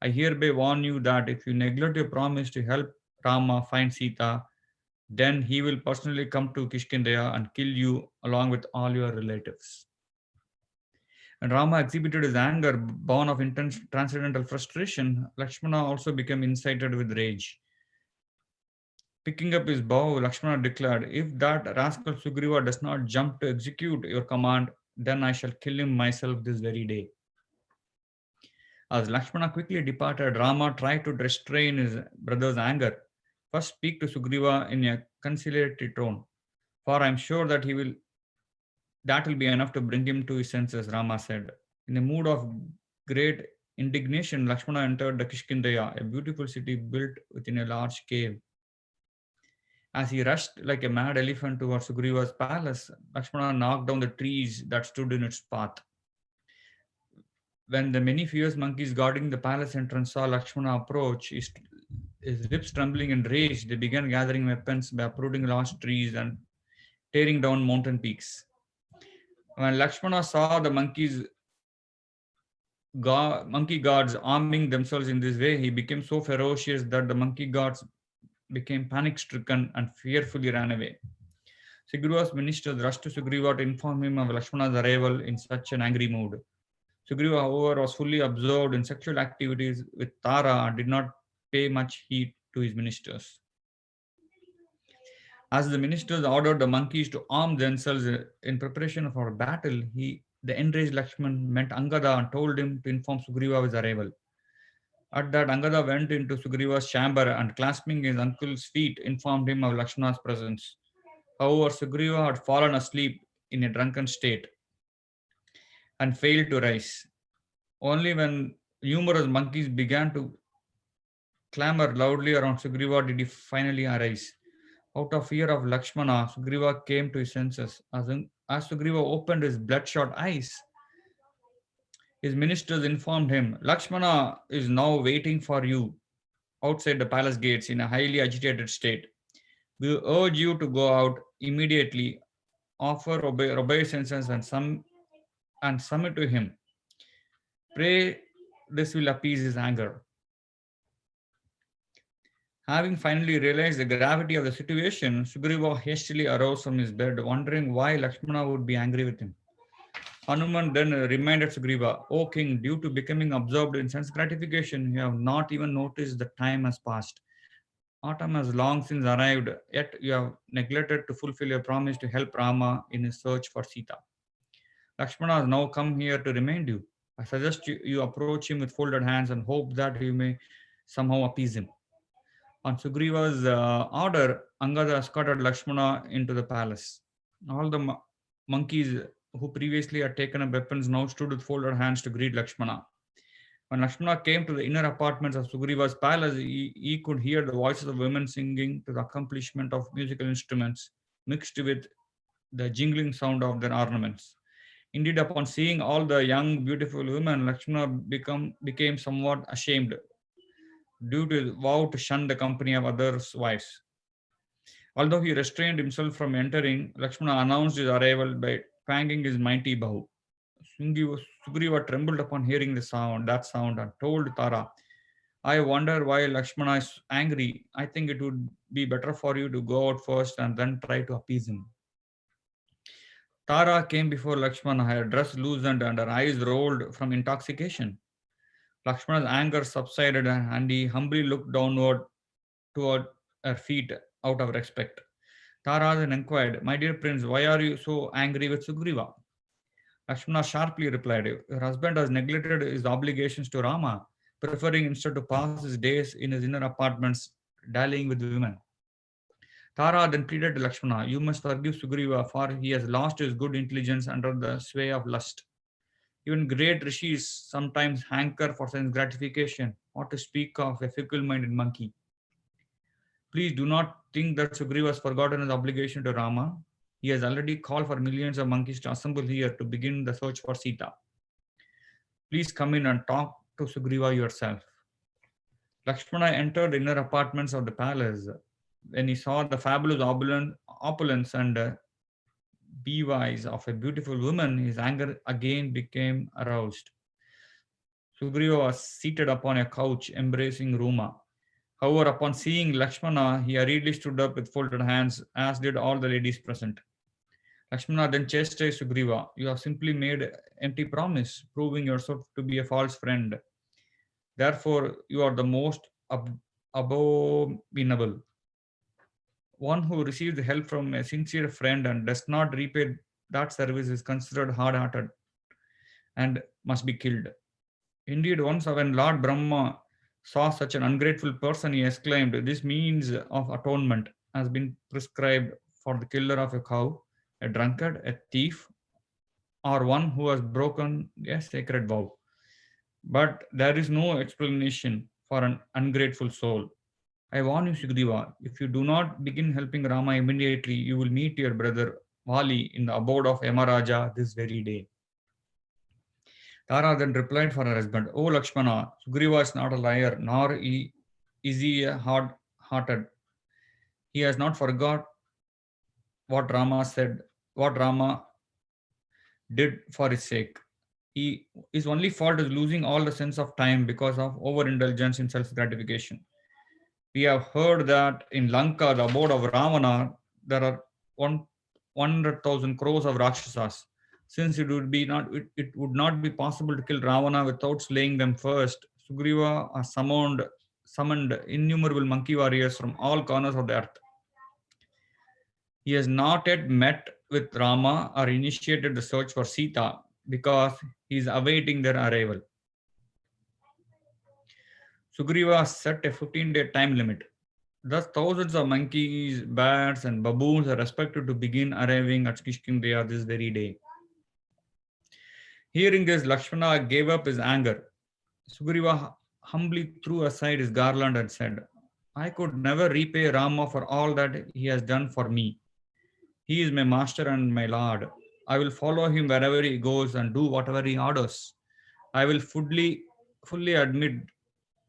I hereby warn you that if you neglect your promise to help Rama find Sita, then he will personally come to Kishkindia and kill you along with all your relatives. And Rama exhibited his anger, born of intense transcendental frustration. Lakshmana also became incited with rage. Picking up his bow, Lakshmana declared, "If that rascal Sugriva does not jump to execute your command, then I shall kill him myself this very day." As Lakshmana quickly departed, Rama tried to restrain his brother's anger. "First speak to Sugriva in a conciliatory tone, for I am sure that will be enough to bring him to his senses," Rama said. In a mood of great indignation, Lakshmana entered the Kishkindaya, a beautiful city built within a large cave. As he rushed like a mad elephant towards Sugriva's palace, Lakshmana knocked down the trees that stood in its path. When the many fierce monkeys guarding the palace entrance saw Lakshmana approach, his lips trembling in rage, they began gathering weapons by uprooting large trees and tearing down mountain peaks. When Lakshmana saw the monkey guards arming themselves in this way, he became so ferocious that the monkey guards became panic stricken and fearfully ran away. Sugriva's ministers rushed to Sugriva to inform him of Lakshmana's arrival in such an angry mood. Sugriva, however, was fully absorbed in sexual activities with Tara and did not pay much heed to his ministers. As the ministers ordered the monkeys to arm themselves in preparation for battle, the enraged Lakshman met Angada and told him to inform Sugriva of his arrival. At that, Angada went into Sugriva's chamber and, clasping his uncle's feet, informed him of Lakshmana's presence. However, Sugriva had fallen asleep in a drunken state and failed to rise. Only when numerous monkeys began to clamor loudly around Sugriva did he finally arise. Out of fear of Lakshmana, Sugriva came to his senses. As Sugriva opened his bloodshot eyes, his ministers informed him, "Lakshmana is now waiting for you outside the palace gates in a highly agitated state. We urge you to go out immediately, offer obeisance and submit to him. Pray this will appease his anger." Having finally realized the gravity of the situation, Sugriva hastily arose from his bed, wondering why Lakshmana would be angry with him. Hanuman then reminded Sugriva, "O king, due to becoming absorbed in sense gratification, you have not even noticed the time has passed. Autumn has long since arrived, yet you have neglected to fulfill your promise to help Rama in his search for Sita. Lakshmana has now come here to remind you. I suggest you approach him with folded hands and hope that you may somehow appease him." On Sugriva's order, Angada escorted Lakshmana into the palace. All the monkeys who previously had taken up weapons now stood with folded hands to greet Lakshmana. When Lakshmana came to the inner apartments of Sugriva's palace, he could hear the voices of women singing to the accompaniment of musical instruments, mixed with the jingling sound of their ornaments. Indeed, upon seeing all the young, beautiful women, Lakshmana became somewhat ashamed due to his vow to shun the company of others' wives. Although he restrained himself from entering, Lakshmana announced his arrival by twanging his mighty bow. Sugriva trembled upon hearing that sound, and told Tara, "I wonder why Lakshmana is angry. I think it would be better for you to go out first and then try to appease him." Tara came before Lakshmana, her dress loosened and her eyes rolled from intoxication. Lakshmana's anger subsided and he humbly looked downward toward her feet out of respect. Tara then inquired, "My dear prince, why are you so angry with Sugriva?" Lakshmana sharply replied, "Your husband has neglected his obligations to Rama, preferring instead to pass his days in his inner apartments dallying with women." Tara then pleaded to Lakshmana, "You must forgive Sugriva, for he has lost his good intelligence under the sway of lust. Even great rishis sometimes hanker for sense gratification, not to speak of a fickle-minded monkey. Please do not think that Sugriva has forgotten his obligation to Rama. He has already called for millions of monkeys to assemble here to begin the search for Sita. Please come in and talk to Sugriva yourself." Lakshmana entered the inner apartments of the palace. When he saw the fabulous opulence and beehives of a beautiful woman, his anger again became aroused. Sugriva was seated upon a couch embracing Ruma. However, upon seeing Lakshmana, he hurriedly stood up with folded hands, as did all the ladies present. Lakshmana then chastised Sugriva. "You have simply made empty promise, proving yourself to be a false friend. Therefore, you are the most abominable. One who receives help from a sincere friend and does not repay that service is considered hard-hearted and must be killed. Indeed, once when Lord Brahma saw such an ungrateful person, he exclaimed, "This means of atonement has been prescribed for the killer of a cow, a drunkard, a thief, or one who has broken a sacred vow. But there is no explanation for an ungrateful soul. I warn you, Sugriva, if you do not begin helping Rama immediately, you will meet your brother Vali in the abode of Yamaraja this very day." Tara then replied for her husband, "O Lakshmana, Sugriva is not a liar, nor is he a hard-hearted. He has not forgot what Rama said, what Rama did for his sake. His only fault is losing all the sense of time because of overindulgence in self-gratification. We have heard that in Lanka, the abode of Ravana, there are 100,000 crores of Rakshasas. Since it would not be possible to kill Ravana without slaying them first, Sugriva has summoned innumerable monkey warriors from all corners of the earth. He has not yet met with Rama or initiated the search for Sita because he is awaiting their arrival. Sugriva set a 15-day time limit. Thus, thousands of monkeys, bats, and baboons are expected to begin arriving at Kishkindeya this very day. Hearing this, Lakshmana gave up his anger. Sugriva humbly threw aside his garland and said, "I could never repay Rama for all that he has done for me. He is my master and my lord. I will follow him wherever he goes and do whatever he orders. I will fully admit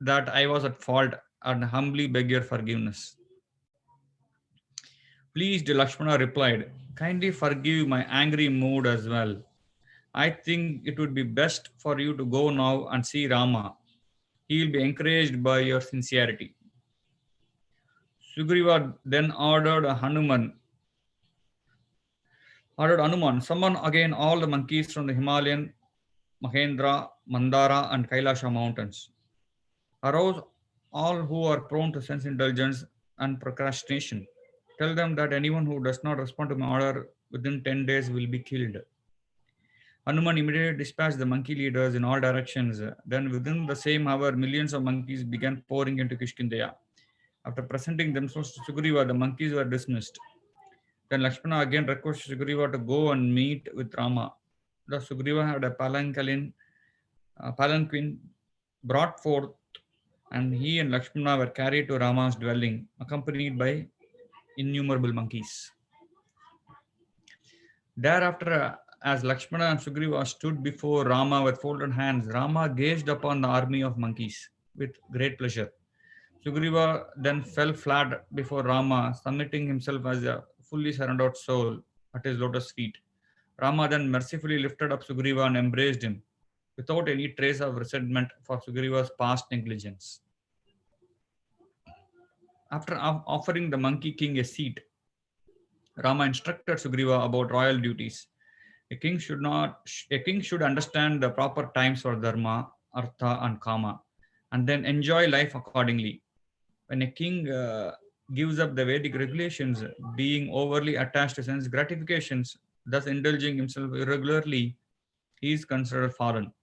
that I was at fault and humbly beg your forgiveness." Pleased, Lakshmana replied, "Kindly forgive my angry mood as well. I think it would be best for you to go now and see Rama. He will be encouraged by your sincerity." Sugriva then ordered Hanuman, summon again all the monkeys from the Himalayan, Mahendra, Mandara, and Kailasha mountains. Arouse all who are prone to sense indulgence and procrastination. Tell them that anyone who does not respond to my order within 10 days will be killed. Hanuman immediately dispatched the monkey leaders in all directions. Then, within the same hour, millions of monkeys began pouring into Kishkindeya. After presenting themselves to Sugriva, the monkeys were dismissed. Then Lakshmana again requested Sugriva to go and meet with Rama. Thus, Sugriva had a palanquin brought forth, and he and Lakshmana were carried to Rama's dwelling, accompanied by innumerable monkeys. Thereafter, as Lakshmana and Sugriva stood before Rama with folded hands, Rama gazed upon the army of monkeys with great pleasure. Sugriva then fell flat before Rama, submitting himself as a fully surrendered soul at his lotus feet. Rama then mercifully lifted up Sugriva and embraced him, without any trace of resentment for Sugriva's past negligence. After offering the monkey king a seat, Rama instructed Sugriva about royal duties. A king should understand the proper times for dharma, artha, and kama, and then enjoy life accordingly. When a king gives up the Vedic regulations, being overly attached to sense gratifications, thus indulging himself irregularly, he is considered fallen.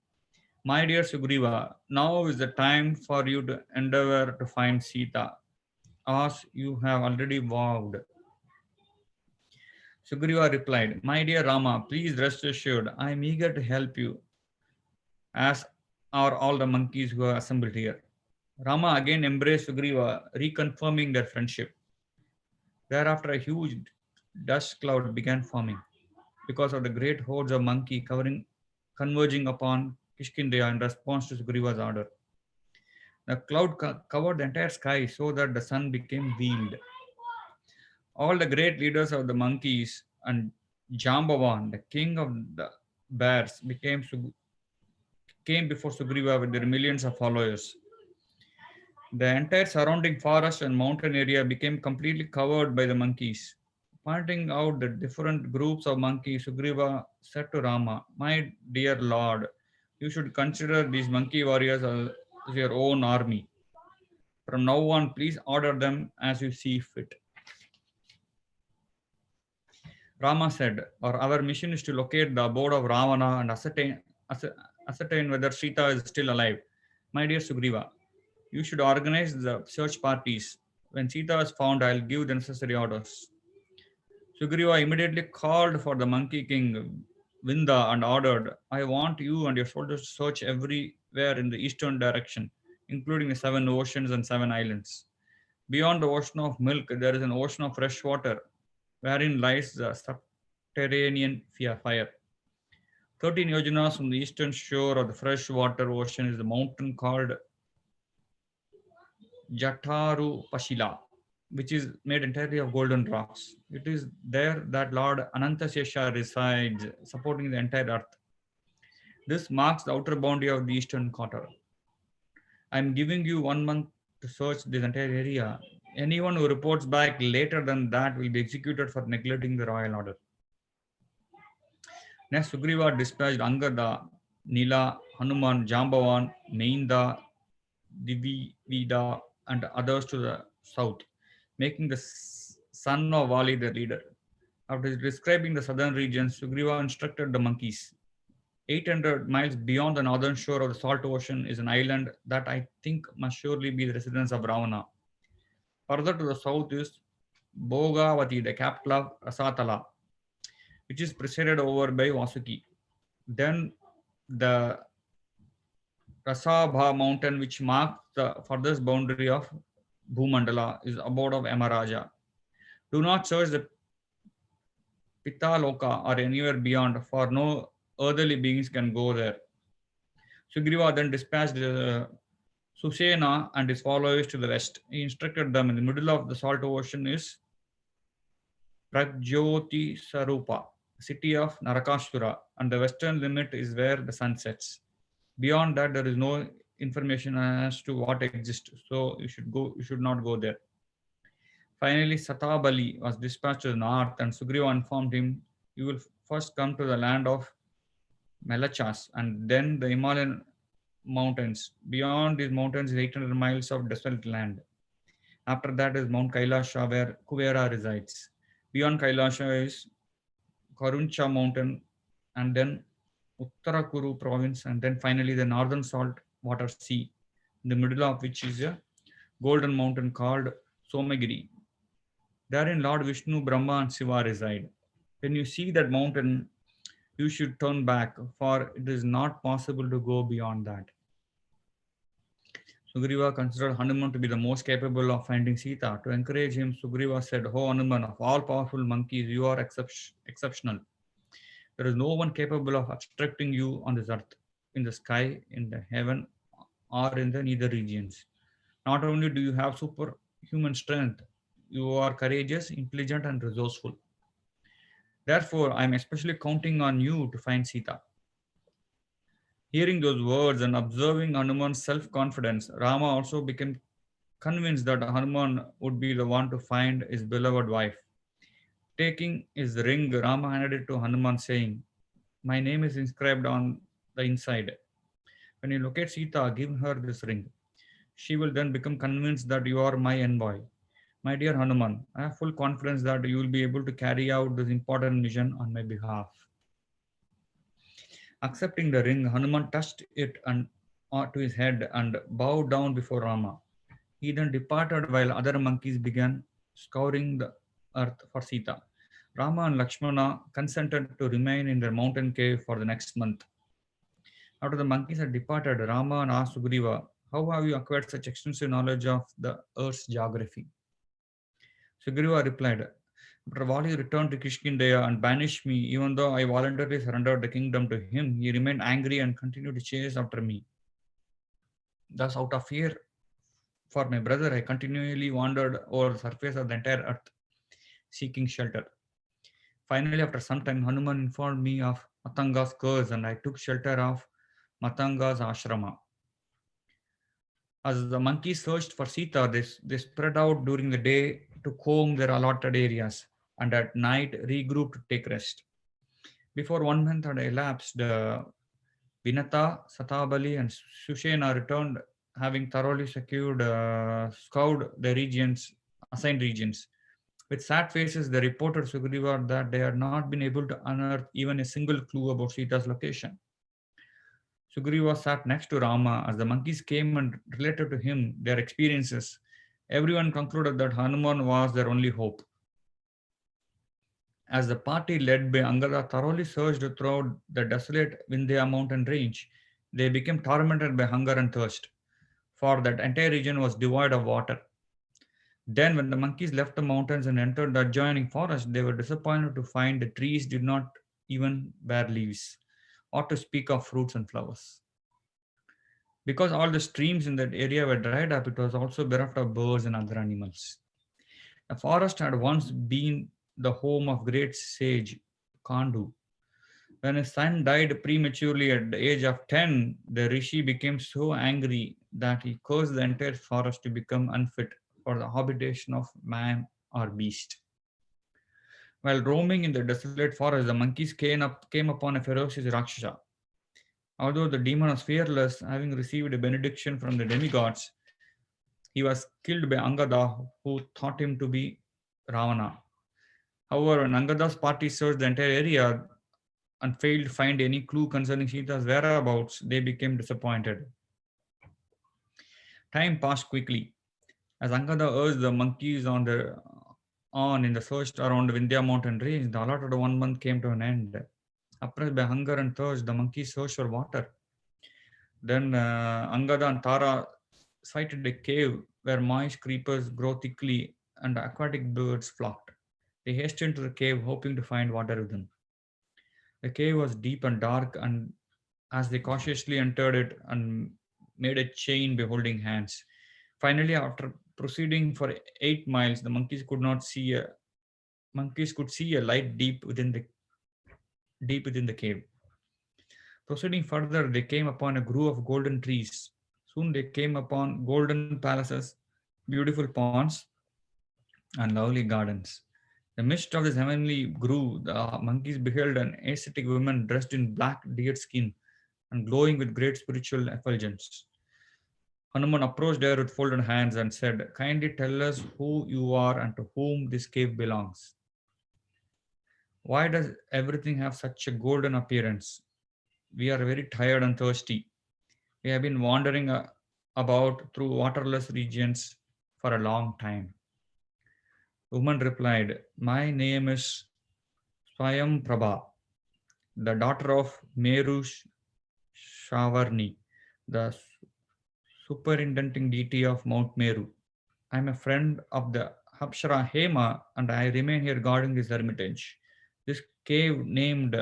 My dear Sugriva, now is the time for you to endeavor to find Sita, as you have already vowed. Sugriva replied, "My dear Rama, please rest assured, I am eager to help you, as are all the monkeys who are assembled here." Rama again embraced Sugriva, reconfirming their friendship. Thereafter, a huge dust cloud began forming because of the great hordes of monkey converging upon Kishkindeya in response to Sugriva's order. The cloud covered the entire sky so that the sun became veiled. All the great leaders of the monkeys and Jambavan, the king of the bears, came before Sugriva with their millions of followers. The entire surrounding forest and mountain area became completely covered by the monkeys. Pointing out the different groups of monkeys, Sugriva said to Rama, "My dear lord, you should consider these monkey warriors as your own army. From now on, please order them as you see fit." Rama said, our mission is to locate the abode of Ravana and ascertain whether Sita is still alive. My dear Sugriva, you should organize the search parties. When Sita is found, I'll give the necessary orders. Sugriva immediately called for the monkey king Vinda and ordered, I want you and your soldiers to search everywhere in the eastern direction, including the 7 oceans and 7 islands. Beyond the ocean of milk, there is an ocean of fresh water, wherein lies the subterranean fire. 13 yojanas from the eastern shore of the freshwater ocean is the mountain called Jataru Pashila, which is made entirely of golden rocks. It is there that Lord Anantasesha resides, supporting the entire earth. This marks the outer boundary of the eastern quarter. I am giving you 1 month to search this entire area. Anyone who reports back later than that will be executed for neglecting the royal order. Next, Sugriva dispatched Angada, Nila, Hanuman, Jambavan, Mainda, Divivida, and others to the south, making the son of Vali the leader. After describing the southern regions, Sugriva instructed the monkeys. 800 miles beyond the northern shore of the salt ocean is an island that I think must surely be the residence of Ravana. Further to the south is Bhogavati, the capital of Rasatala, which is presided over by Vasuki. Then the Rasabha mountain, which marks the furthest boundary of Bhumandala, is abode of Yamaraja. Do not search the Pitaloka or anywhere beyond, for no earthly beings can go there. Sugriva then dispatched Susena and his followers to the west. He instructed them in the middle of the salt ocean is Pragjoti Sarupa, city of Narakasura, and the western limit is where the sun sets. Beyond that, there is no information as to what exists, so you should not go there. Finally, Satabali was dispatched to the north, and Sugriva informed him, you will first come to the land of Melachas and then the Himalayan mountains. Beyond these mountains is 800 miles of desolate land. After that is Mount Kailasha, where Kuvera resides. Beyond Kailasha is Karuncha mountain, and then Uttarakuru province, and then finally the northern salt water sea, in the middle of which is a golden mountain called Somagiri. Therein Lord Vishnu, Brahma, and Shiva reside. When you see that mountain, you should turn back, for it is not possible to go beyond that. Sugriva considered Hanuman to be the most capable of finding Sita. To encourage him, Sugriva said, "O Hanuman, of all powerful monkeys, you are exceptional. There is no one capable of obstructing you on this earth, in the sky, in the heaven, or in the nether regions. Not only do you have superhuman strength, you are courageous, intelligent, and resourceful. Therefore, I am especially counting on you to find Sita." Hearing those words and observing Hanuman's self-confidence, Rama also became convinced that Hanuman would be the one to find his beloved wife. Taking his ring, Rama handed it to Hanuman, saying, "My name is inscribed on the inside. When you locate Sita, give her this ring. She will then become convinced that you are my envoy. My dear Hanuman, I have full confidence that you will be able to carry out this important mission on my behalf." Accepting the ring, Hanuman touched it to his head and bowed down before Rama. He then departed while other monkeys began scouring the earth for Sita. Rama and Lakshmana consented to remain in their mountain cave for the next month. After the monkeys had departed, Rama asked Sugriva, "How have you acquired such extensive knowledge of the earth's geography?" Sugriva replied, "After Vali returned to Kishkindeya and banished me, even though I voluntarily surrendered the kingdom to him, he remained angry and continued to chase after me. Thus, out of fear for my brother, I continually wandered over the surface of the entire earth, seeking shelter. Finally, after some time, Hanuman informed me of Matanga's curse, and I took shelter of Matanga's ashrama. As the monkeys searched for Sita, they spread out during the day to comb their allotted areas, and at night regrouped to take rest. Before 1 month had elapsed, Vinata, Satabali, and Sushena returned, having thoroughly scoured the assigned regions. With sad faces, they reported Sugriva that they had not been able to unearth even a single clue about Sita's location. Sugriva sat next to Rama as the monkeys came and related to him their experiences. Everyone concluded that Hanuman was their only hope. As the party led by Angada thoroughly searched throughout the desolate Vindhya mountain range, they became tormented by hunger and thirst, for that entire region was devoid of water. Then, when the monkeys left the mountains and entered the adjoining forest, they were disappointed to find the trees did not even bear leaves, or to speak of fruits and flowers. Because all the streams in that area were dried up, it was also bereft of birds and other animals. The forest had once been the home of great sage Kandu. When his son died prematurely at the age of 10, the rishi became so angry that he caused the entire forest to become unfit for the habitation of man or beast. While roaming in the desolate forest, the monkeys came upon a ferocious Rakshasa. Although the demon was fearless, having received a benediction from the demigods, he was killed by Angada, who thought him to be Ravana. However, when Angada's party searched the entire area and failed to find any clue concerning Sita's whereabouts, they became disappointed. Time passed quickly. As Angada urged the monkeys on in the search around the Vindhya mountain range, the allotted 1 month came to an end. Oppressed by hunger and thirst, the monkeys searched for water. Then Angada and Tara sighted a cave where moist creepers grow thickly and aquatic birds flocked. They hastened to the cave, hoping to find water within. The cave was deep and dark, and as they cautiously entered it and made a chain by holding hands. Finally, after proceeding for 8 miles, the monkeys could see a light deep within the cave. Proceeding further, they came upon a grove of golden trees. Soon they came upon golden palaces, beautiful ponds, and lovely gardens. In the midst of this heavenly grove, the monkeys beheld an ascetic woman dressed in black deer skin and glowing with great spiritual effulgence. Hanuman approached her with folded hands and said, "Kindly tell us who you are and to whom this cave belongs. Why does everything have such a golden appearance? We are very tired and thirsty. We have been wandering about through waterless regions for a long time." The woman replied, "My name is Swayam Prabha, the daughter of Meru Shavarni, the superintending deity of Mount Meru. I am a friend of the Hapshara Hema and I remain here guarding this hermitage. This cave named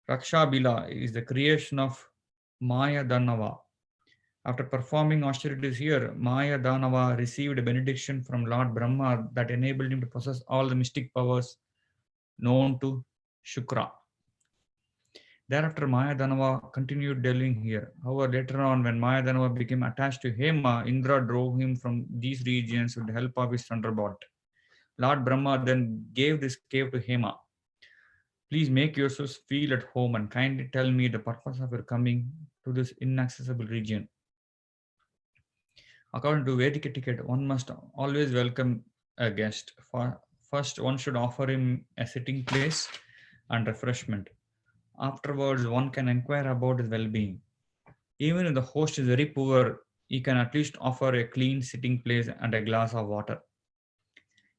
Rakshabila is the creation of Maya Danava. After performing austerities here, Maya Danava received a benediction from Lord Brahma that enabled him to possess all the mystic powers known to Shukra. Thereafter, Maya Danava continued dwelling here. However, later on, when Maya Danava became attached to Hema, Indra drove him from these regions with the help of his thunderbolt. Lord Brahma then gave this cave to Hema. Please make yourselves feel at home and kindly tell me the purpose of your coming to this inaccessible region. According to Vedic etiquette, one must always welcome a guest. First, one should offer him a sitting place and refreshment. Afterwards, one can inquire about his well being. Even if the host is very poor, he can at least offer a clean sitting place and a glass of water.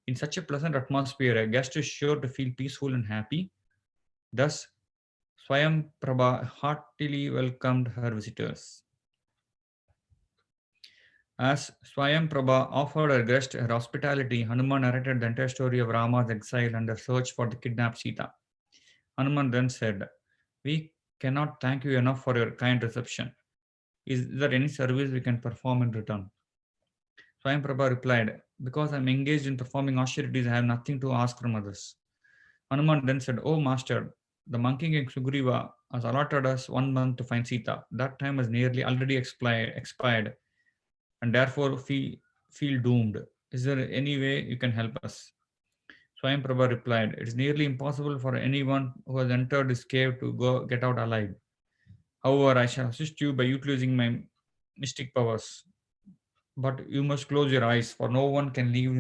In such a pleasant atmosphere, a guest is sure to feel peaceful and happy. Thus, Swayam Prabha heartily welcomed her visitors. As Swayam Prabha offered her guest her hospitality, Hanuman narrated the entire story of Rama's exile and the search for the kidnapped Sita. Hanuman then said, "We cannot thank you enough for your kind reception. Is there any service we can perform in return?" Swayam Prabha replied, "Because I am engaged in performing austerities, I have nothing to ask from others." Hanuman then said, "Oh Master, the monkey king Sugriva has allotted us 1 month to find Sita. That time has nearly already expired and therefore feel doomed. Is there any way you can help us?" Swayam Prabha replied, "It is nearly impossible for anyone who has entered this cave to get out alive. However, I shall assist you by utilizing my mystic powers. But you must close your eyes, for no one can leave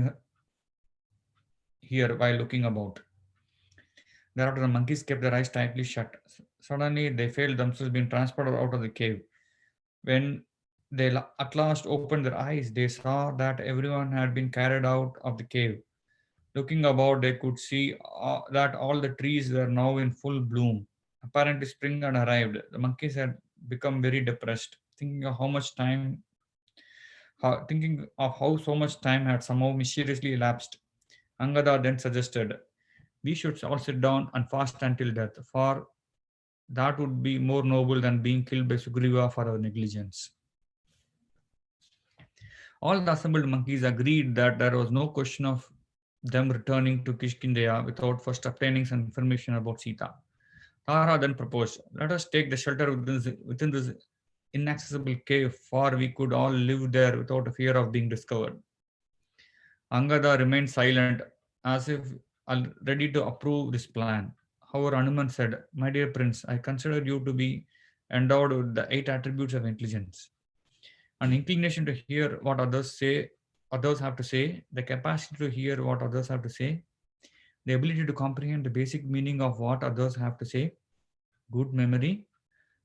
here while looking about. Thereafter, the monkeys kept their eyes tightly shut. Suddenly, they felt themselves being transported out of the cave. When they at last opened their eyes, they saw that everyone had been carried out of the cave. Looking about, they could see that all the trees were now in full bloom. Apparently, spring had arrived. The monkeys had become very depressed, thinking of how so much time had somehow mysteriously elapsed. Angada then suggested, "We should all sit down and fast until death, for that would be more noble than being killed by Sugriva for our negligence." All the assembled monkeys agreed that there was no question of them returning to Kishkindeya without first obtaining some information about Sita. Tara then proposed, "Let us take the shelter within this inaccessible cave, for we could all live there without a fear of being discovered." Angada remained silent, as if ready to approve this plan. However, Hanuman said, "My dear prince, I consider you to be endowed with the 8 attributes of intelligence: an inclination to hear what others have to say, the capacity to hear what others have to say, the ability to comprehend the basic meaning of what others have to say, good memory,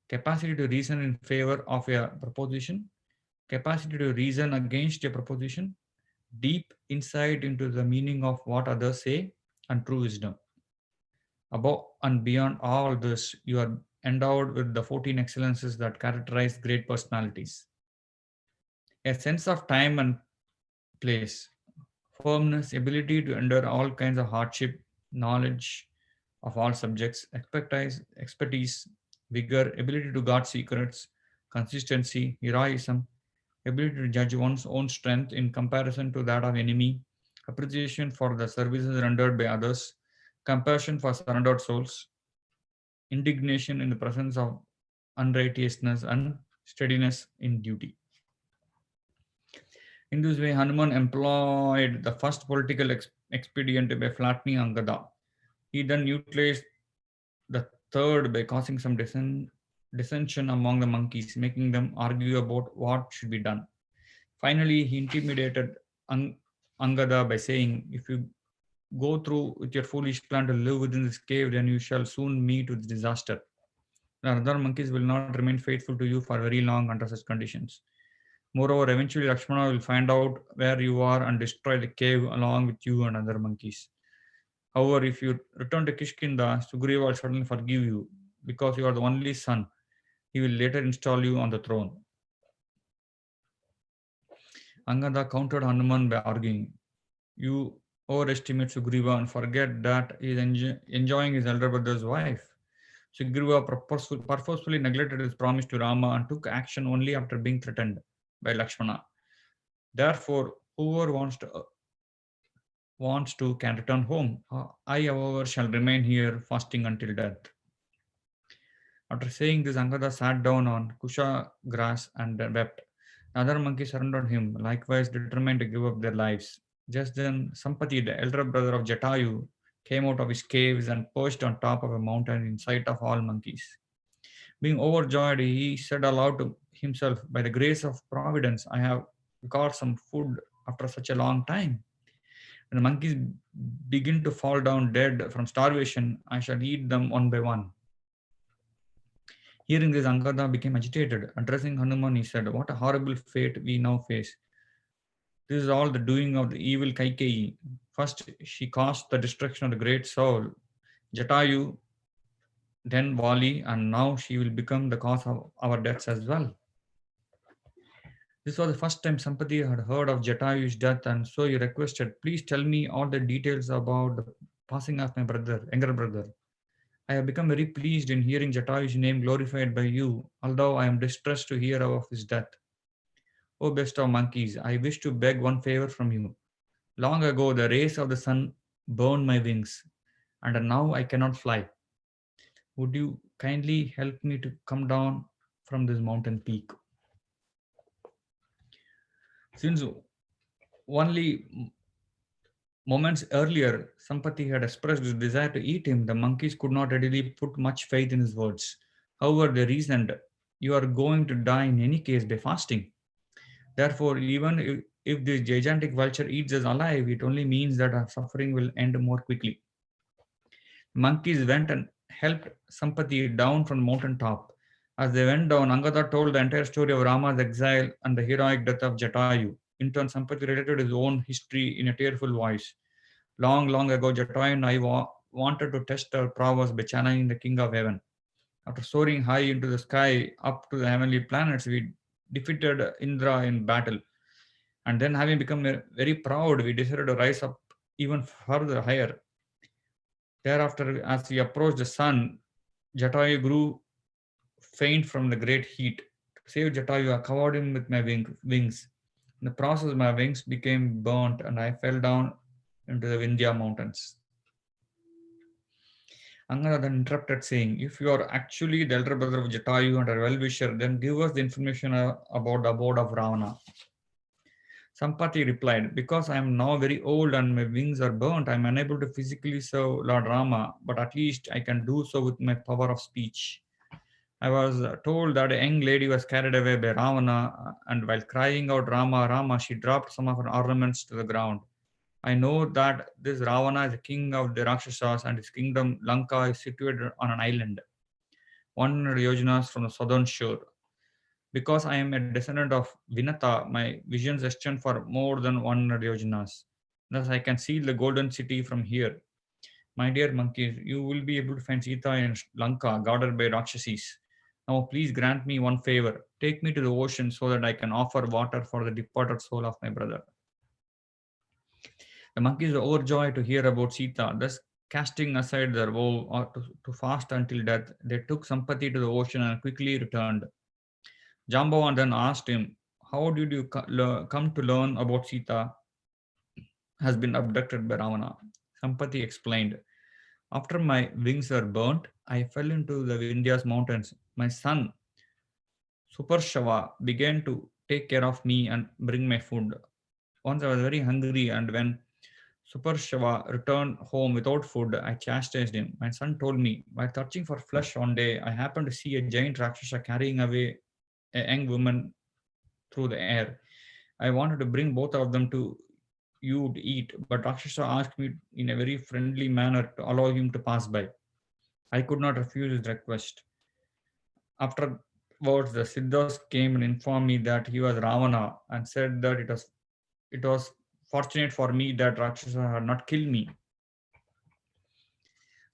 capacity to reason in favor of a proposition, capacity to reason against a proposition, deep insight into the meaning of what others say, and true wisdom. Above and beyond all this, you are endowed with the 14 excellences that characterize great personalities: a sense of time and place, firmness, ability to endure all kinds of hardship, knowledge of all subjects, expertise, vigor, ability to guard secrets, consistency, heroism, ability to judge one's own strength in comparison to that of enemy, appreciation for the services rendered by others, compassion for surrendered souls, indignation in the presence of unrighteousness, and steadiness in duty. In this way, Hanuman employed the first political expedient by flattening Angada. He then utilized the third by causing some dissension among the monkeys, making them argue about what should be done. Finally, he intimidated Angada by saying, "If you go through with your foolish plan to live within this cave, then you shall soon meet with disaster. The other monkeys will not remain faithful to you for very long under such conditions. Moreover, eventually Lakshmana will find out where you are and destroy the cave along with you and other monkeys. However, if you return to Kishkinda, Sugriva will certainly forgive you because you are the only son. He will later install you on the throne." Angada countered Hanuman by arguing, "You overestimate Sugriva and forget that he is enjoying his elder brother's wife." Sugriva purposefully neglected his promise to Rama and took action only after being threatened by Lakshmana. Therefore, whoever wants to can return home. I, however, shall remain here fasting until death. After saying this, Angada sat down on kusha grass and wept. The other monkeys surrounded him, likewise determined to give up their lives. Just then, Sampati, the elder brother of Jatayu, came out of his caves and perched on top of a mountain in sight of all monkeys. Being overjoyed, he said aloud to himself, "By the grace of Providence, I have got some food after such a long time. When the monkeys begin to fall down dead from starvation, I shall eat them one by one." Hearing this, Angada became agitated. Addressing Hanuman, he said, "What a horrible fate we now face. This is all the doing of the evil Kaikeyi. First, she caused the destruction of the great soul, Jatayu, then Vali, and now she will become the cause of our deaths as well." This was the first time Sampati had heard of Jatayu's death, and so he requested, "Please tell me all the details about the passing of my younger brother. I have become very pleased in hearing Jatayu's name glorified by you, although I am distressed to hear of his death. O best of monkeys, I wish to beg one favor from you. Long ago, the rays of the sun burned my wings, and now I cannot fly. Would you kindly help me to come down from this mountain peak?" Since only moments earlier Sampati had expressed his desire to eat him, the monkeys could not readily put much faith in his words. However, they reasoned, "You are going to die in any case by fasting. Therefore, even if this gigantic vulture eats us alive, it only means that our suffering will end more quickly. Monkeys went and helped Sampati down from the mountain top. As they went down, Angada told the entire story of Rama's exile and the heroic death of Jatayu. In turn, Sampati related his own history in a tearful voice. Long, long ago, Jatayu and I wanted to test our prowess by channeling the king of heaven. After soaring high into the sky up to the heavenly planets, we defeated Indra in battle. And then, having become very proud, we decided to rise up even further higher. Thereafter, as we approached the sun, Jatayu grew faint from the great heat. To save Jatayu, I covered him with my wings. In the process, my wings became burnt and I fell down into the Vindhya mountains. Angada then interrupted, saying, "If you are actually the elder brother of Jatayu and a well-wisher, then give us the information about the abode of Ravana." Sampati replied, "Because I am now very old and my wings are burnt, I am unable to physically serve Lord Rama, but at least I can do so with my power of speech. I was told that a young lady was carried away by Ravana, and while crying out Rama, Rama, she dropped some of her ornaments to the ground. I know that this Ravana is the king of the Rakshasas, and his kingdom Lanka is situated on an island, 100 yojanas from the southern shore. Because I am a descendant of Vinata, my visions extend for more than 100 yojanas. Thus, I can see the golden city from here. My dear monkeys, you will be able to find Sita in Lanka, guarded by Rakshasis. Now, please grant me one favor. Take me to the ocean so that I can offer water for the departed soul of my brother." The monkeys were overjoyed to hear about Sita. Thus, casting aside their vow to fast until death, they took Sampati to the ocean and quickly returned. Jambavan then asked him, "How did you come to learn about Sita has been abducted by Ravana?" Sampati explained, "After my wings were burnt, I fell into the Vindhyas mountains. My son, Supershava, began to take care of me and bring my food. Once I was very hungry, and when Supershava returned home without food, I chastised him. My son told me, while searching for flesh one day, I happened to see a giant Rakshasa carrying away a young woman through the air. I wanted to bring both of them to you to eat, but Rakshasa asked me in a very friendly manner to allow him to pass by. I could not refuse his request. Afterwards, the Siddhas came and informed me that he was Ravana and said that it was fortunate for me that Rakshasa had not killed me.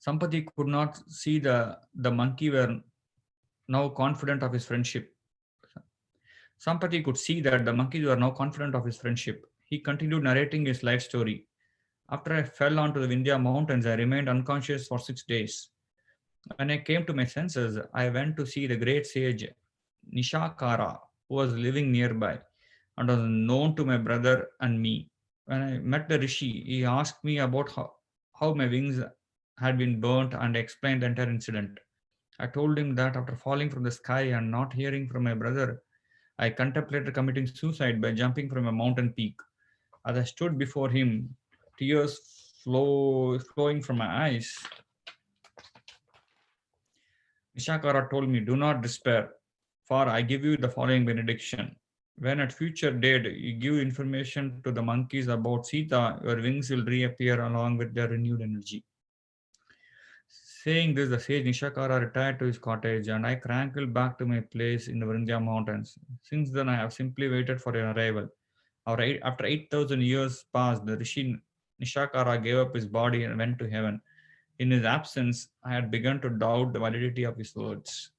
Sampati could not see the monkey were now confident of his friendship. Sampati could see that the monkeys were now confident of his friendship. He continued narrating his life story. After I fell onto the Vindhya mountains, I remained unconscious for 6 days. When I came to my senses, I went to see the great sage Nishakara, who was living nearby and was known to my brother and me. When I met the Rishi, he asked me about how my wings had been burnt and explained the entire incident. I told him that after falling from the sky and not hearing from my brother, I contemplated committing suicide by jumping from a mountain peak. As I stood before him, tears flowing from my eyes, Nishakara told me, "Do not despair, for I give you the following benediction. When at future date you give information to the monkeys about Sita, your wings will reappear along with their renewed energy." Saying this, the sage Nishakara retired to his cottage, and I crankled back to my place in the Vindhya mountains. Since then, I have simply waited for your arrival. After 8,000 years passed, the Rishi Nishakara gave up his body and went to heaven. In his absence, I had begun to doubt the validity of his words.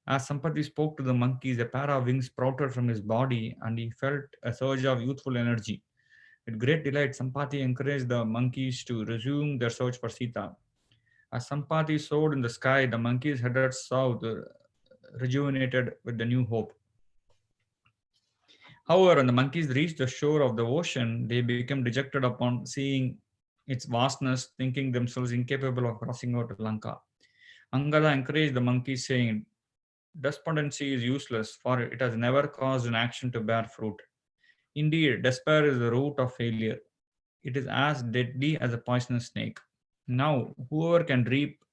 As Sampati spoke to the monkeys, a pair of wings sprouted from his body, and he felt a surge of youthful energy. With great delight, Sampati encouraged the monkeys to resume their search for Sita. As Sampati soared in the sky, the monkeys headed south, rejuvenated with the new hope. However, when the monkeys reached the shore of the ocean, they became dejected upon seeing its vastness, thinking themselves incapable of crossing over to Lanka. Angada encouraged the monkeys, saying, "Despondency is useless, for it has never caused an action to bear fruit. Indeed, despair is the root of failure. It is as deadly as a poisonous snake. Now, whoever can reap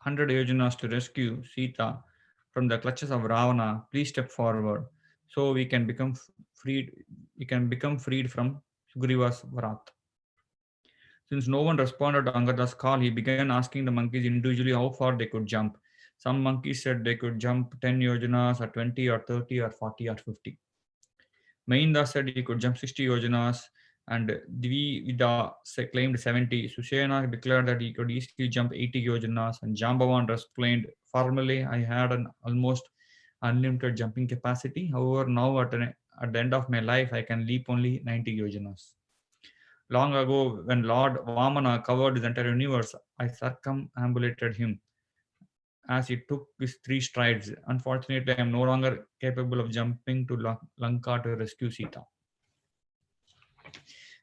100 yojanas to rescue Sita from the clutches of Ravana, please step forward so we can become freed. He can become freed from Sugriva's wrath. Since no one responded to Angada's call, he began asking the monkeys individually how far they could jump. Some monkeys said they could jump 10 yojanas, or 20, or 30, or 40, or 50. Mainda said he could jump 60 yojanas, and Dvivida claimed 70. Sushena declared that he could easily jump 80 yojanas, and Jambavan explained, formally, I had an almost unlimited jumping capacity. However, now at the end of my life, I can leap only 90 yojanas. Long ago, when Lord Vamana covered his entire universe, I circumambulated him as he took his 3 strides. Unfortunately, I am no longer capable of jumping to Lanka to rescue Sita.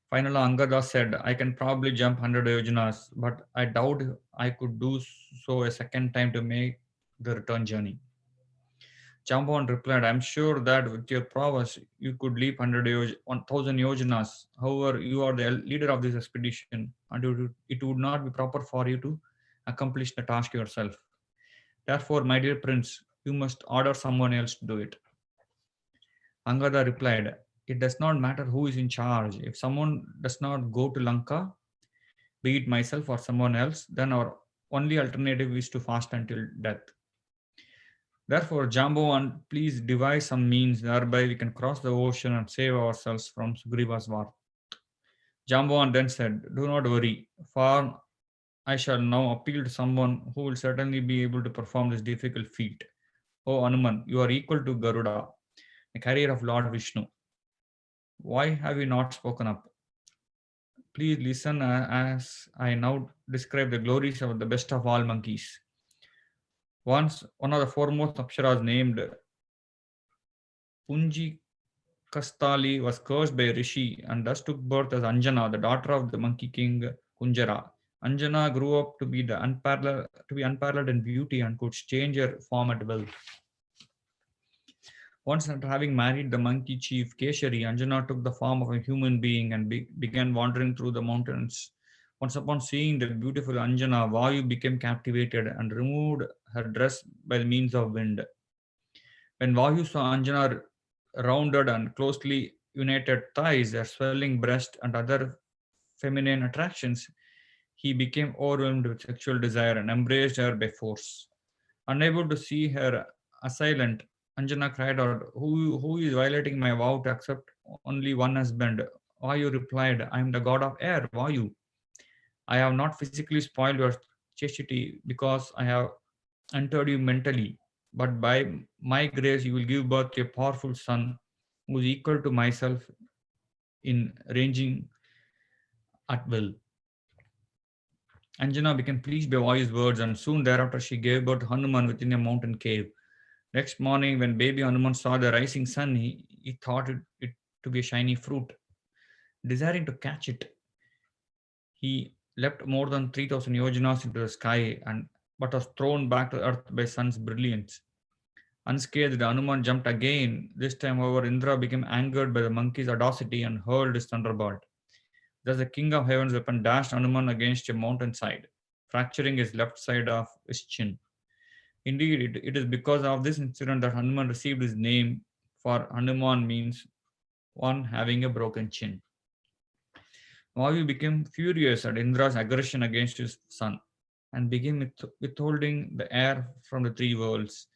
Finally, Angada said, I can probably jump 100 yojanas, but I doubt I could do so a second time to make the return journey. Jambavan replied, I am sure that with your prowess, you could leap 1,000 yojanas. However, you are the leader of this expedition, and it would not be proper for you to accomplish the task yourself. Therefore, my dear prince, you must order someone else to do it. Angada replied, it does not matter who is in charge. If someone does not go to Lanka, be it myself or someone else, then our only alternative is to fast until death. Therefore, Jambavan, please devise some means whereby we can cross the ocean and save ourselves from Sugriva's wrath. Jambavan then said, do not worry, for I shall now appeal to someone who will certainly be able to perform this difficult feat. O Hanuman, you are equal to Garuda, a carrier of Lord Vishnu. Why have you not spoken up? Please listen as I now describe the glories of the best of all monkeys. Once, one of the foremost Apsaras named Punji Kastali was cursed by a rishi and thus took birth as Anjana, the daughter of the monkey king Kunjara. Anjana grew up to be unparalleled in beauty and could change her form at will. Once, after having married the monkey chief Keshari, Anjana took the form of a human being and began wandering through the mountains. Once upon seeing the beautiful Anjana, Vayu became captivated and removed her dress by means of wind. When Vayu saw Anjana rounded and closely united thighs, her swelling breast, and other feminine attractions, he became overwhelmed with sexual desire and embraced her by force. Unable to see her assailant, Anjana cried out, who is violating my vow to accept only one husband? Vayu replied, I am the god of air, Vayu. I have not physically spoiled your chastity because I have entered you mentally, but by my grace you will give birth to a powerful son who is equal to myself in ranging at will. Anjana became pleased by Vayu's words, and soon thereafter she gave birth to Hanuman within a mountain cave. Next morning, when baby Hanuman saw the rising sun, he thought it to be a shiny fruit. Desiring to catch it, he leapt more than 3,000 yojanas into the sky, but was thrown back to earth by sun's brilliance. Unscathed, Hanuman jumped again. This time, however, Indra became angered by the monkey's audacity and hurled his thunderbolt. Thus, the king of heaven's weapon dashed Hanuman against a mountainside, fracturing his left side of his chin. Indeed, it is because of this incident that Hanuman received his name, for Hanuman means one having a broken chin. Vayu became furious at Indra's aggression against his son and began withholding the air from the 3 worlds.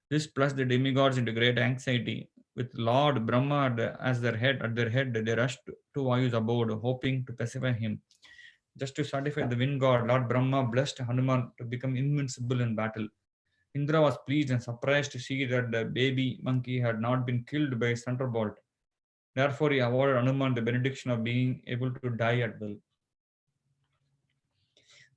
This plunged the demigods into great anxiety. With Lord Brahma at their head, they rushed to Vayu's abode, hoping to pacify him. Just to satisfy the wind god, Lord Brahma blessed Hanuman to become invincible in battle. Indra was pleased and surprised to see that the baby monkey had not been killed by his thunderbolt. Therefore, he awarded Hanuman the benediction of being able to die at will.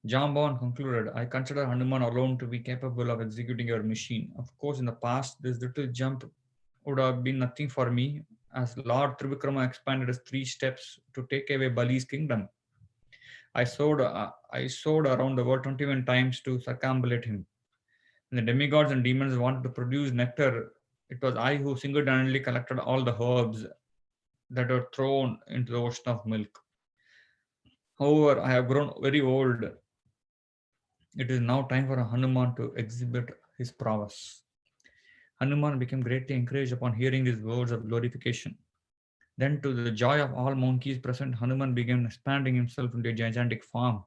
Jambavan concluded, I consider Hanuman alone to be capable of executing your mission. Of course, in the past, this little jump would have been nothing for me, as Lord Trivikrama expanded his 3 steps to take away Bali's kingdom. I soared around the world 21 times to circumambulate him. When the demigods and demons wanted to produce nectar, it was I who single-handedly collected all the herbs that were thrown into the ocean of milk. However, I have grown very old. It is now time for Hanuman to exhibit his prowess. Hanuman became greatly encouraged upon hearing these words of glorification. Then, to the joy of all monkeys present, Hanuman began expanding himself into a gigantic form.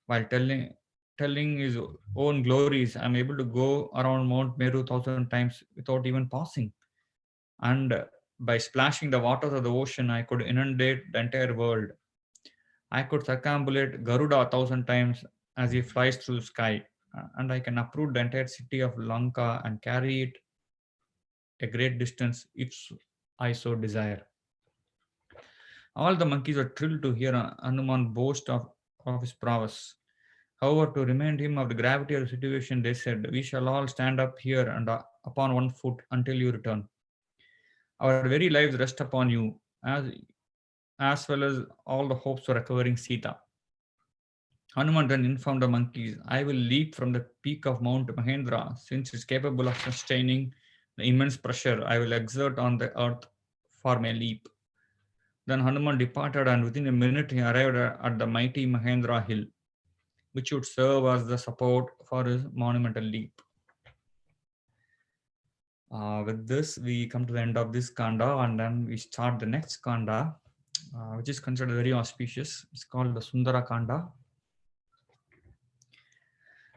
While telling his own glories, I'm able to go around Mount Meru 1,000 times without even pausing. And by splashing the waters of the ocean, I could inundate the entire world. I could circumambulate Garuda 1,000 times as he flies through the sky, and I can uproot the entire city of Lanka and carry it a great distance if I so desire. All the monkeys were thrilled to hear Hanuman boast of his prowess. However, to remind him of the gravity of the situation, they said, "We shall all stand up here and upon one foot until you return. Our very lives rest upon you, as well as all the hopes for recovering Sita." Hanuman then informed the monkeys, "I will leap from the peak of Mount Mahendra, since it is capable of sustaining the immense pressure I will exert on the earth for my leap." Then Hanuman departed, and within a minute he arrived at the mighty Mahendra hill, which would serve as the support for his monumental leap. With this, we come to the end of this kanda, and then we start the next kanda, which is considered very auspicious. It's called the Sundara Kanda.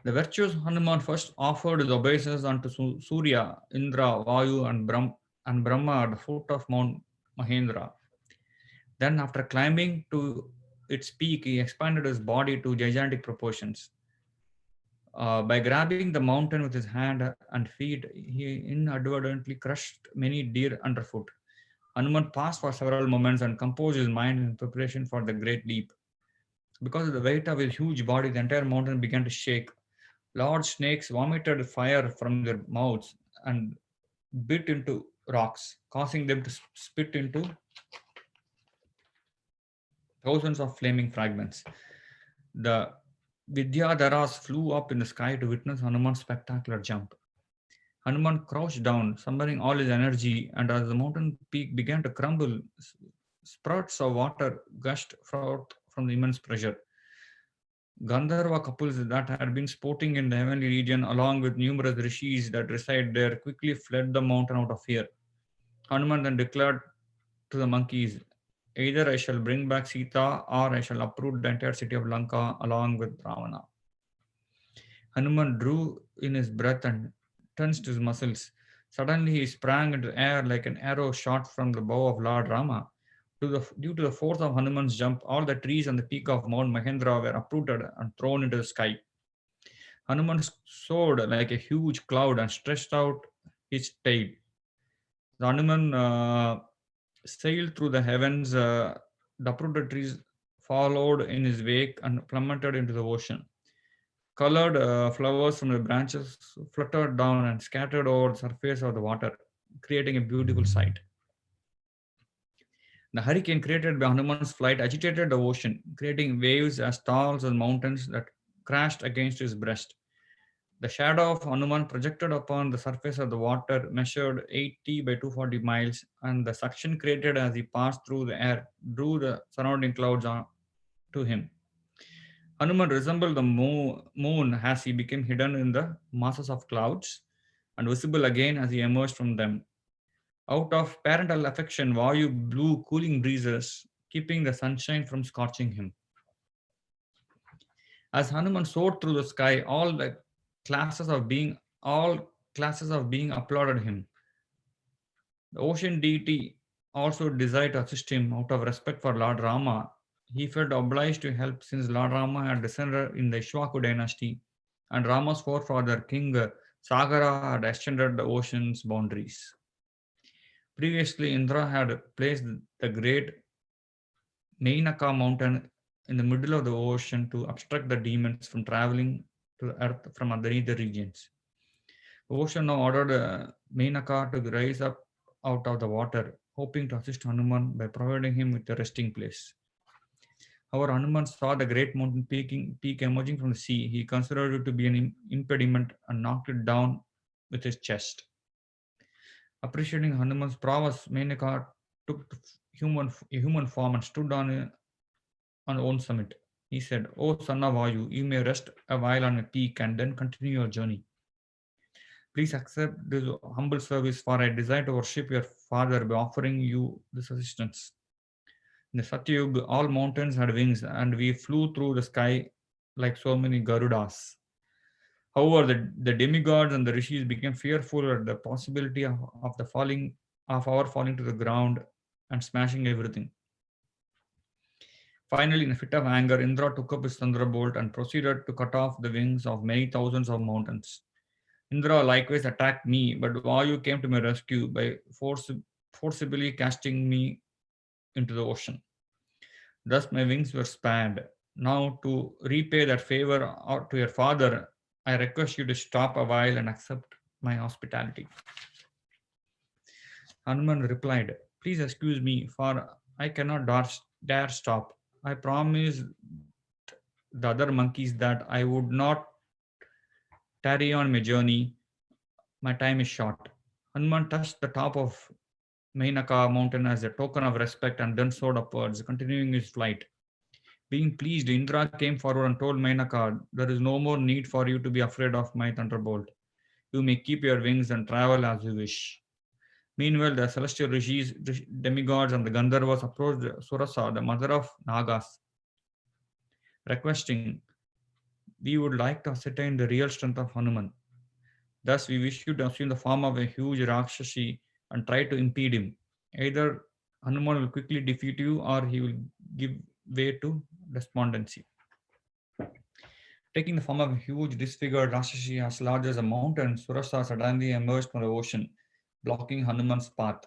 The virtuous Hanuman first offered his obeisance unto Surya, Indra, Vayu, and Brahma at the foot of Mount Mahendra. Then, after climbing to its peak, he expanded his body to gigantic proportions. By grabbing the mountain with his hand and feet, he inadvertently crushed many deer underfoot. Hanuman paused for several moments and composed his mind in preparation for the great leap. Because of the weight of his huge body, the entire mountain began to shake. Large snakes vomited fire from their mouths and bit into rocks, causing them to spit into thousands of flaming fragments. The Vidyadharas flew up in the sky to witness Hanuman's spectacular jump. Hanuman crouched down, summoning all his energy, and as the mountain peak began to crumble, spurts of water gushed forth from the immense pressure. Gandharva couples that had been sporting in the heavenly region, along with numerous rishis that reside there, quickly fled the mountain out of fear. Hanuman then declared to the monkeys, "Either I shall bring back Sita, or I shall uproot the entire city of Lanka along with Ravana." Hanuman drew in his breath and tensed his muscles. Suddenly he sprang into the air like an arrow shot from the bow of Lord Rama. Due to the force of Hanuman's jump, all the trees on the peak of Mount Mahendra were uprooted and thrown into the sky. Hanuman soared like a huge cloud and stretched out his tail. The Hanuman sailed through the heavens. The uprooted trees followed in his wake and plummeted into the ocean. Colored flowers from the branches fluttered down and scattered over the surface of the water, creating a beautiful sight. The hurricane created by Hanuman's flight agitated the ocean, creating waves as tall as mountains that crashed against his breast. The shadow of Hanuman projected upon the surface of the water measured 80 by 240 miles, and the suction created as he passed through the air drew the surrounding clouds to him. Hanuman resembled the moon as he became hidden in the masses of clouds and visible again as he emerged from them. Out of parental affection, Vayu blew cooling breezes, keeping the sunshine from scorching him. As Hanuman soared through the sky, all classes of being applauded him. The ocean deity also desired to assist him out of respect for Lord Rama. He felt obliged to help since Lord Rama had descended in the Ishwaku dynasty, and Rama's forefather, King Sagara, had extended the ocean's boundaries. Previously, Indra had placed the great Mainaka mountain in the middle of the ocean to obstruct the demons from traveling to the earth from other regions. The ocean now ordered Mainaka to rise up out of the water, hoping to assist Hanuman by providing him with a resting place. However, Hanuman saw the great mountain peak emerging from the sea. He considered it to be an impediment and knocked it down with his chest. Appreciating Hanuman's prowess, Menaka took a human form and stood on the own summit. He said, "O son of Vayu, you may rest a while on a peak and then continue your journey." Please accept this humble service, for I desire to worship your father by offering you this assistance. In the Satyug, all mountains had wings, and we flew through the sky like so many Garudas. However, the demigods and the rishis became fearful at the possibility of the falling of our falling to the ground and smashing everything. Finally, in a fit of anger, Indra took up his thunderbolt and proceeded to cut off the wings of many thousands of mountains. Indra likewise attacked me, but Vayu came to my rescue by forcibly casting me into the ocean. Thus my wings were spared. Now, to repay that favor to your father, I request you to stop a while and accept my hospitality. Hanuman replied, Please excuse me, for I cannot dare stop. I promised the other monkeys that I would not tarry on my journey. My time is short. Hanuman touched the top of Mainaka mountain as a token of respect and then soared upwards, continuing his flight. Being pleased, Indra came forward and told Mainaka, There is no more need for you to be afraid of my thunderbolt. You may keep your wings and travel as you wish. Meanwhile, the celestial rishis, demigods, and the Gandharvas approached Surasa, the mother of Nagas, requesting, We would like to ascertain the real strength of Hanuman. Thus, we wish you to assume the form of a huge Rakshasi and try to impede him. Either Hanuman will quickly defeat you or he will give way to despondency. Taking the form of a huge disfigured Rakshasi as large as a mountain, Surasa suddenly emerged from the ocean, blocking Hanuman's path.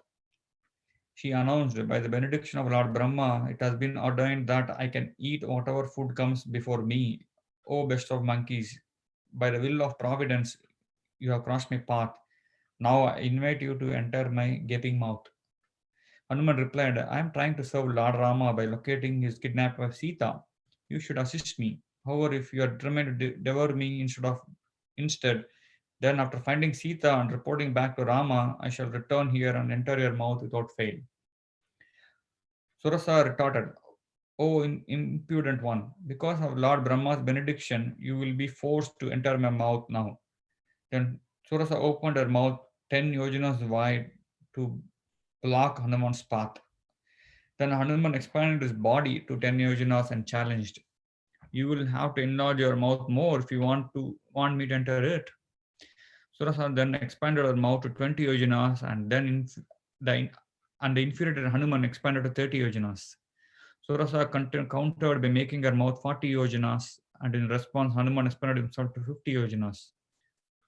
She announced, By the benediction of Lord Brahma, it has been ordained that I can eat whatever food comes before me. O best of monkeys, by the will of Providence, you have crossed my path. Now I invite you to enter my gaping mouth. Hanuman replied, I am trying to serve Lord Rama by locating his kidnapped wife Sita. You should assist me. However, if you are determined to devour me instead, then after finding Sita and reporting back to Rama, I shall return here and enter your mouth without fail. Surasa retorted, O impudent one, because of Lord Brahma's benediction, you will be forced to enter my mouth now. Then Surasa opened her mouth 10 yojanas wide to block Hanuman's path. Then Hanuman expanded his body to 10 yojanas and challenged, You will have to enlarge your mouth more if you want me to enter it. Surasa then expanded her mouth to 20 yojanas and then the infuriated Hanuman expanded to 30 yojanas. Surasa countered by making her mouth 40 yojanas, and in response, Hanuman expanded himself to 50 yojanas.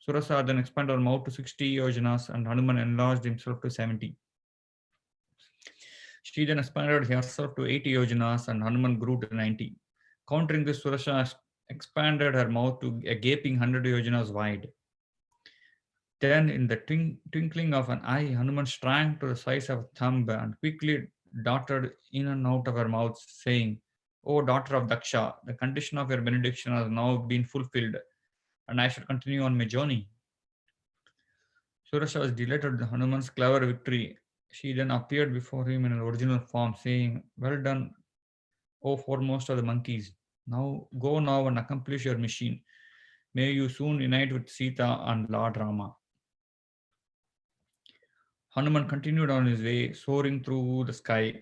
Surasa then expanded her mouth to 60 yojanas, and Hanuman enlarged himself to 70. She then expanded herself to 80 yojanas, and Hanuman grew to 90. Countering this, Surasa expanded her mouth to a gaping 100 yojanas wide. Then, in the twinkling of an eye, Hanuman shrank to the size of a thumb and quickly darted in and out of her mouth, saying, O daughter of Daksha, the condition of your benediction has now been fulfilled, and I shall continue on my journey. Surasa was delighted with Hanuman's clever victory. She then appeared before him in her original form, saying, Well done, O foremost of the monkeys. Go now and accomplish your mission. May you soon unite with Sita and Lord Rama. Hanuman continued on his way, soaring through the sky.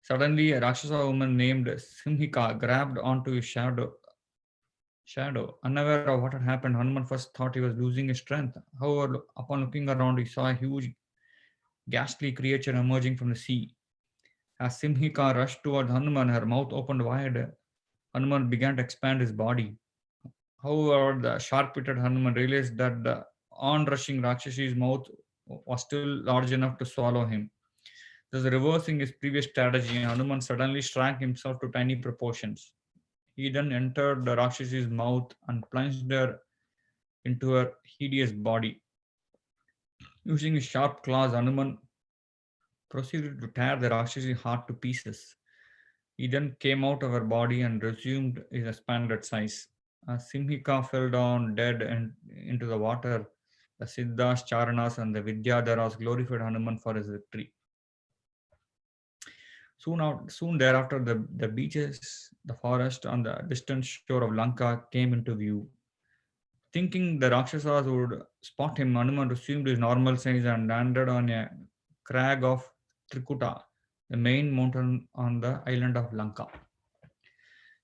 Suddenly, a Rakshasa woman named Simhika grabbed onto his shadow. Unaware of what had happened, Hanuman first thought he was losing his strength. However, upon looking around, he saw a huge, ghastly creature emerging from the sea. As Simhika rushed toward Hanuman, her mouth opened wide. Hanuman began to expand his body. However, the sharp-witted Hanuman realized that the on-rushing Rakshasi's mouth was still large enough to swallow him. Thus, reversing his previous strategy, Hanuman suddenly shrank himself to tiny proportions. He then entered the Rakshasi's mouth and plunged her into her hideous body. Using his sharp claws, Hanuman proceeded to tear the Rakshasi's heart to pieces. He then came out of her body and resumed his expanded size. As Simhika fell down dead into the water, the Siddhas, Charanas, and the Vidyadharas glorified Hanuman for his victory. Soon thereafter, the beaches, the forest, and the distant shore of Lanka came into view. Thinking the Rakshasas would spot him, Hanuman resumed his normal size and landed on a crag of Trikuta, the main mountain on the island of Lanka.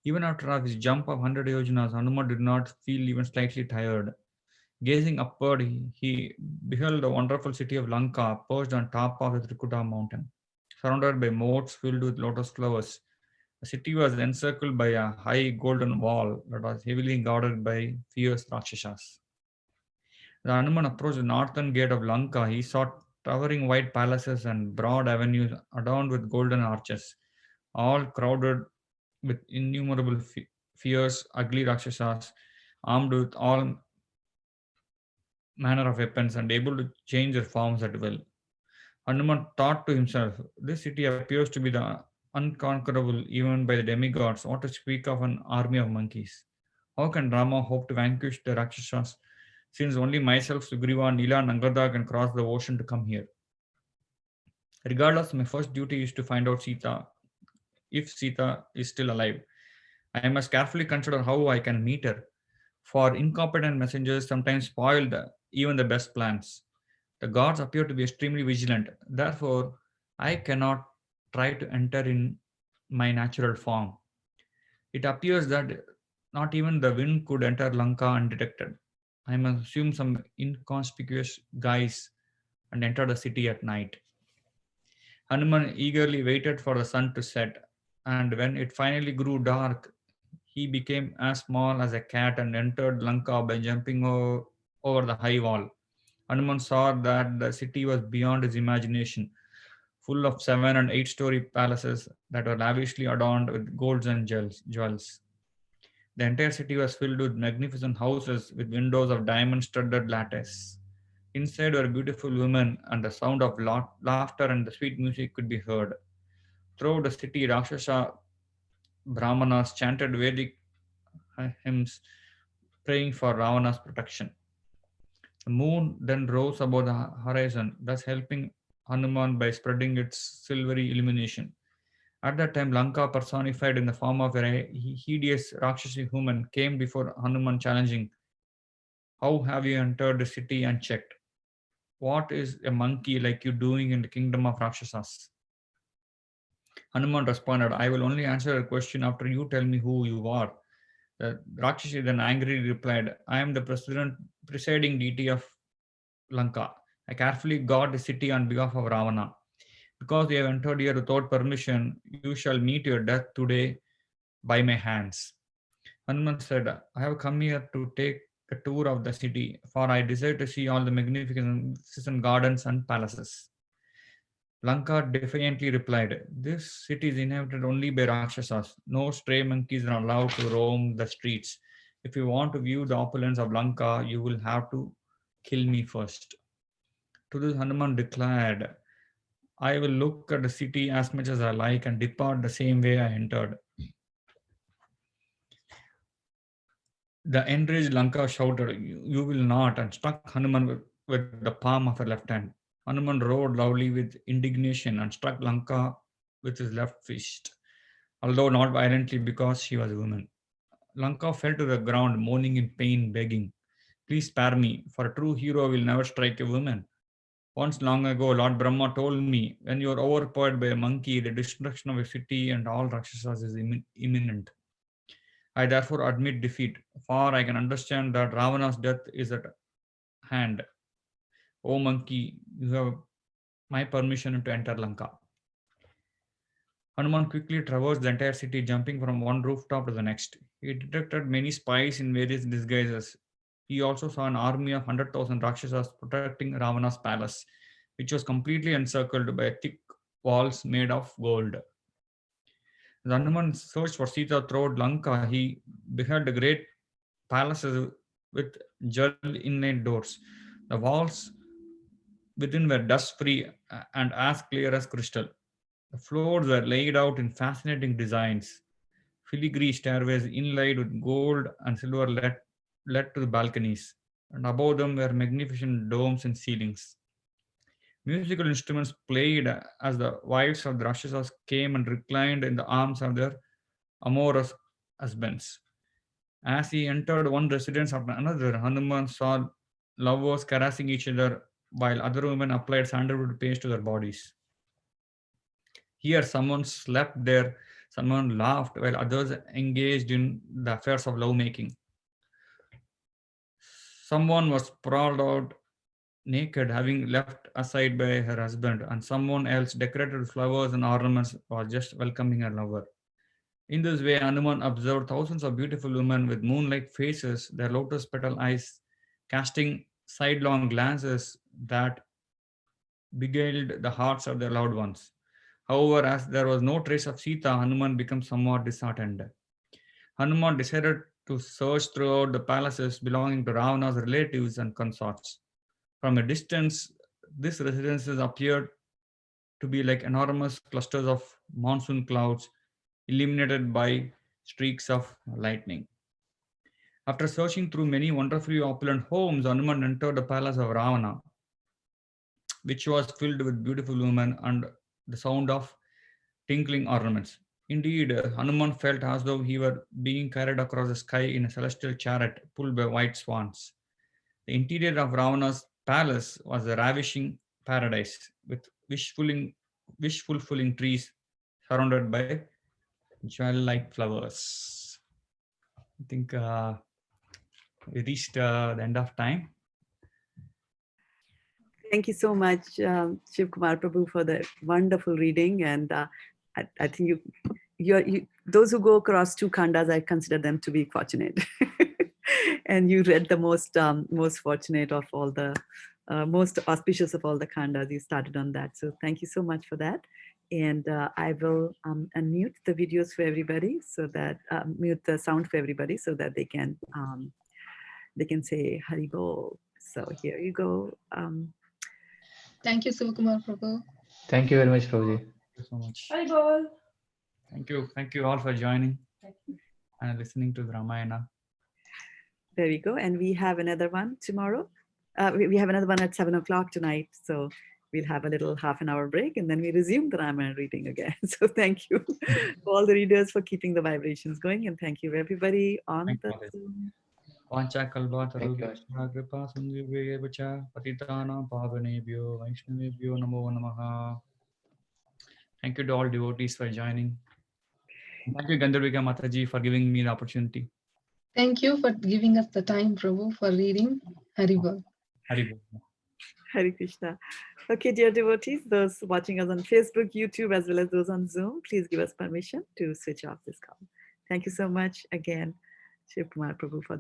Even after his jump of 100 yojanas, Hanuman did not feel even slightly tired. Gazing upward, he beheld the wonderful city of Lanka perched on top of the Trikuta mountain, surrounded by moats filled with lotus flowers. The city was encircled by a high golden wall that was heavily guarded by fierce Rakshasas. The Hanuman approached the northern gate of Lanka. He saw towering white palaces and broad avenues adorned with golden arches, all crowded with innumerable fierce, ugly Rakshasas, armed with all manner of weapons and able to change their forms at will. Hanuman thought to himself, this city appears to be the unconquerable even by the demigods, what to speak of an army of monkeys. How can Rama hope to vanquish the Rakshasas, since only myself, Sugriva, Nila, and Angada can cross the ocean to come here? Regardless, my first duty is to find out if Sita is still alive. I must carefully consider how I can meet her, for incompetent messengers sometimes spoil even the best plans. The gods appear to be extremely vigilant. Therefore, I cannot try to enter in my natural form. It appears that not even the wind could enter Lanka undetected. I must assume some inconspicuous guise and enter the city at night. Hanuman eagerly waited for the sun to set, and when it finally grew dark, he became as small as a cat and entered Lanka by jumping over the high wall. Hanuman saw that the city was beyond his imagination, full of 7 and 8 story palaces that were lavishly adorned with golds and jewels. The entire city was filled with magnificent houses with windows of diamond studded lattice. Inside were beautiful women, and the sound of laughter and the sweet music could be heard. Throughout the city, Rakshasa Brahmanas chanted Vedic hymns praying for Ravana's protection. The moon then rose above the horizon, thus helping Hanuman by spreading its silvery illumination. At that time, Lanka, personified in the form of a hideous Rakshasi woman, came before Hanuman challenging, how have you entered the city unchecked? What is a monkey like you doing in the kingdom of Rakshasas? Hanuman responded, I will only answer a question after you tell me who you are. The Rakshasi then angrily replied, I am the presiding deity of Lanka. I carefully guard the city on behalf of Ravana. Because you have entered here without permission, you shall meet your death today by my hands. Hanuman said, I have come here to take a tour of the city, for I desire to see all the magnificent gardens and palaces. Lanka defiantly replied, this city is inhabited only by Rakshasas. No stray monkeys are allowed to roam the streets. If you want to view the opulence of Lanka, you will have to kill me first. To this, Hanuman declared, I will look at the city as much as I like and depart the same way I entered. The enraged Lanka shouted, you will not, and struck Hanuman with the palm of her left hand. Hanuman roared loudly with indignation and struck Lanka with his left fist, although not violently because she was a woman. Lanka fell to the ground, moaning in pain, begging, please spare me, for a true hero will never strike a woman. Once long ago, Lord Brahma told me, when you are overpowered by a monkey, the destruction of a city and all Rakshasas is imminent. I therefore admit defeat, for I can understand that Ravana's death is at hand. O monkey, you have my permission to enter Lanka. Hanuman quickly traversed the entire city, jumping from one rooftop to the next. He detected many spies in various disguises. He also saw an army of 100,000 Rakshasas protecting Ravana's palace, which was completely encircled by thick walls made of gold. As Hanuman searched for Sita throughout Lanka, he beheld great palaces with jewel inlaid doors. The walls within were dust-free and as clear as crystal. The floors were laid out in fascinating designs. Filigree stairways inlaid with gold and silver led to the balconies, and above them were magnificent domes and ceilings. Musical instruments played as the wives of the Rakshasas came and reclined in the arms of their amorous husbands. As he entered one residence after another, Hanuman saw lovers caressing each other while other women applied sandalwood paste to their bodies. Here, someone slept there, someone laughed while others engaged in the affairs of lovemaking. Someone was sprawled out naked, having left aside by her husband, and someone else, decorated with flowers and ornaments, was just welcoming her lover. In this way, Hanuman observed thousands of beautiful women with moon-like faces, their lotus petal eyes casting sidelong glances that beguiled the hearts of their loved ones. However, as there was no trace of Sita, Hanuman became somewhat disheartened. Hanuman decided to search throughout the palaces belonging to Ravana's relatives and consorts. From a distance, these residences appeared to be like enormous clusters of monsoon clouds illuminated by streaks of lightning. After searching through many wonderfully opulent homes, Hanuman entered the palace of Ravana, which was filled with beautiful women and the sound of tinkling ornaments. Indeed, Hanuman felt as though he were being carried across the sky in a celestial chariot pulled by white swans. The interior of Ravana's palace was a ravishing paradise with wish-fulfilling trees surrounded by jewel-like flowers. I think we reached the end of time. Thank you so much, Shiv Kumar Prabhu, for the wonderful reading. And I think those who go across 2 khandas, I consider them to be fortunate. And you read the most fortunate of all the, most auspicious of all the khandas. You started on that. So thank you so much for that. And I will unmute the videos for everybody so that, mute the sound for everybody so that they can say Hari Bol. So here you go. Thank you, Sivakumar Prabhu. Thank you very much, Prabhuji. Thank you so much. Hari Bol. Thank you all for joining and listening to the Ramayana. There we go. And we have another one tomorrow. We have another one at 7 o'clock tonight. So we'll have a little half an hour break and then we resume the Ramayana reading again. So thank you all the readers for keeping the vibrations going. And thank you everybody on Thank the you. Zoom. Vancha kalvatara Thank you. kripa sundhivyevacha patitana pavanebhyo vaishnavebhyo namo namaha. Thank you to all devotees for joining. Thank you, Gandharvika Mataji, for giving me the opportunity. Thank you for giving us the time, Prabhu, for reading Haribol. Hari Bol. Hare Krishna. Okay, dear devotees, those watching us on Facebook, YouTube, as well as those on Zoom, please give us permission to switch off this call. Thank you so much again, Shiv Kumar Prabhu, for the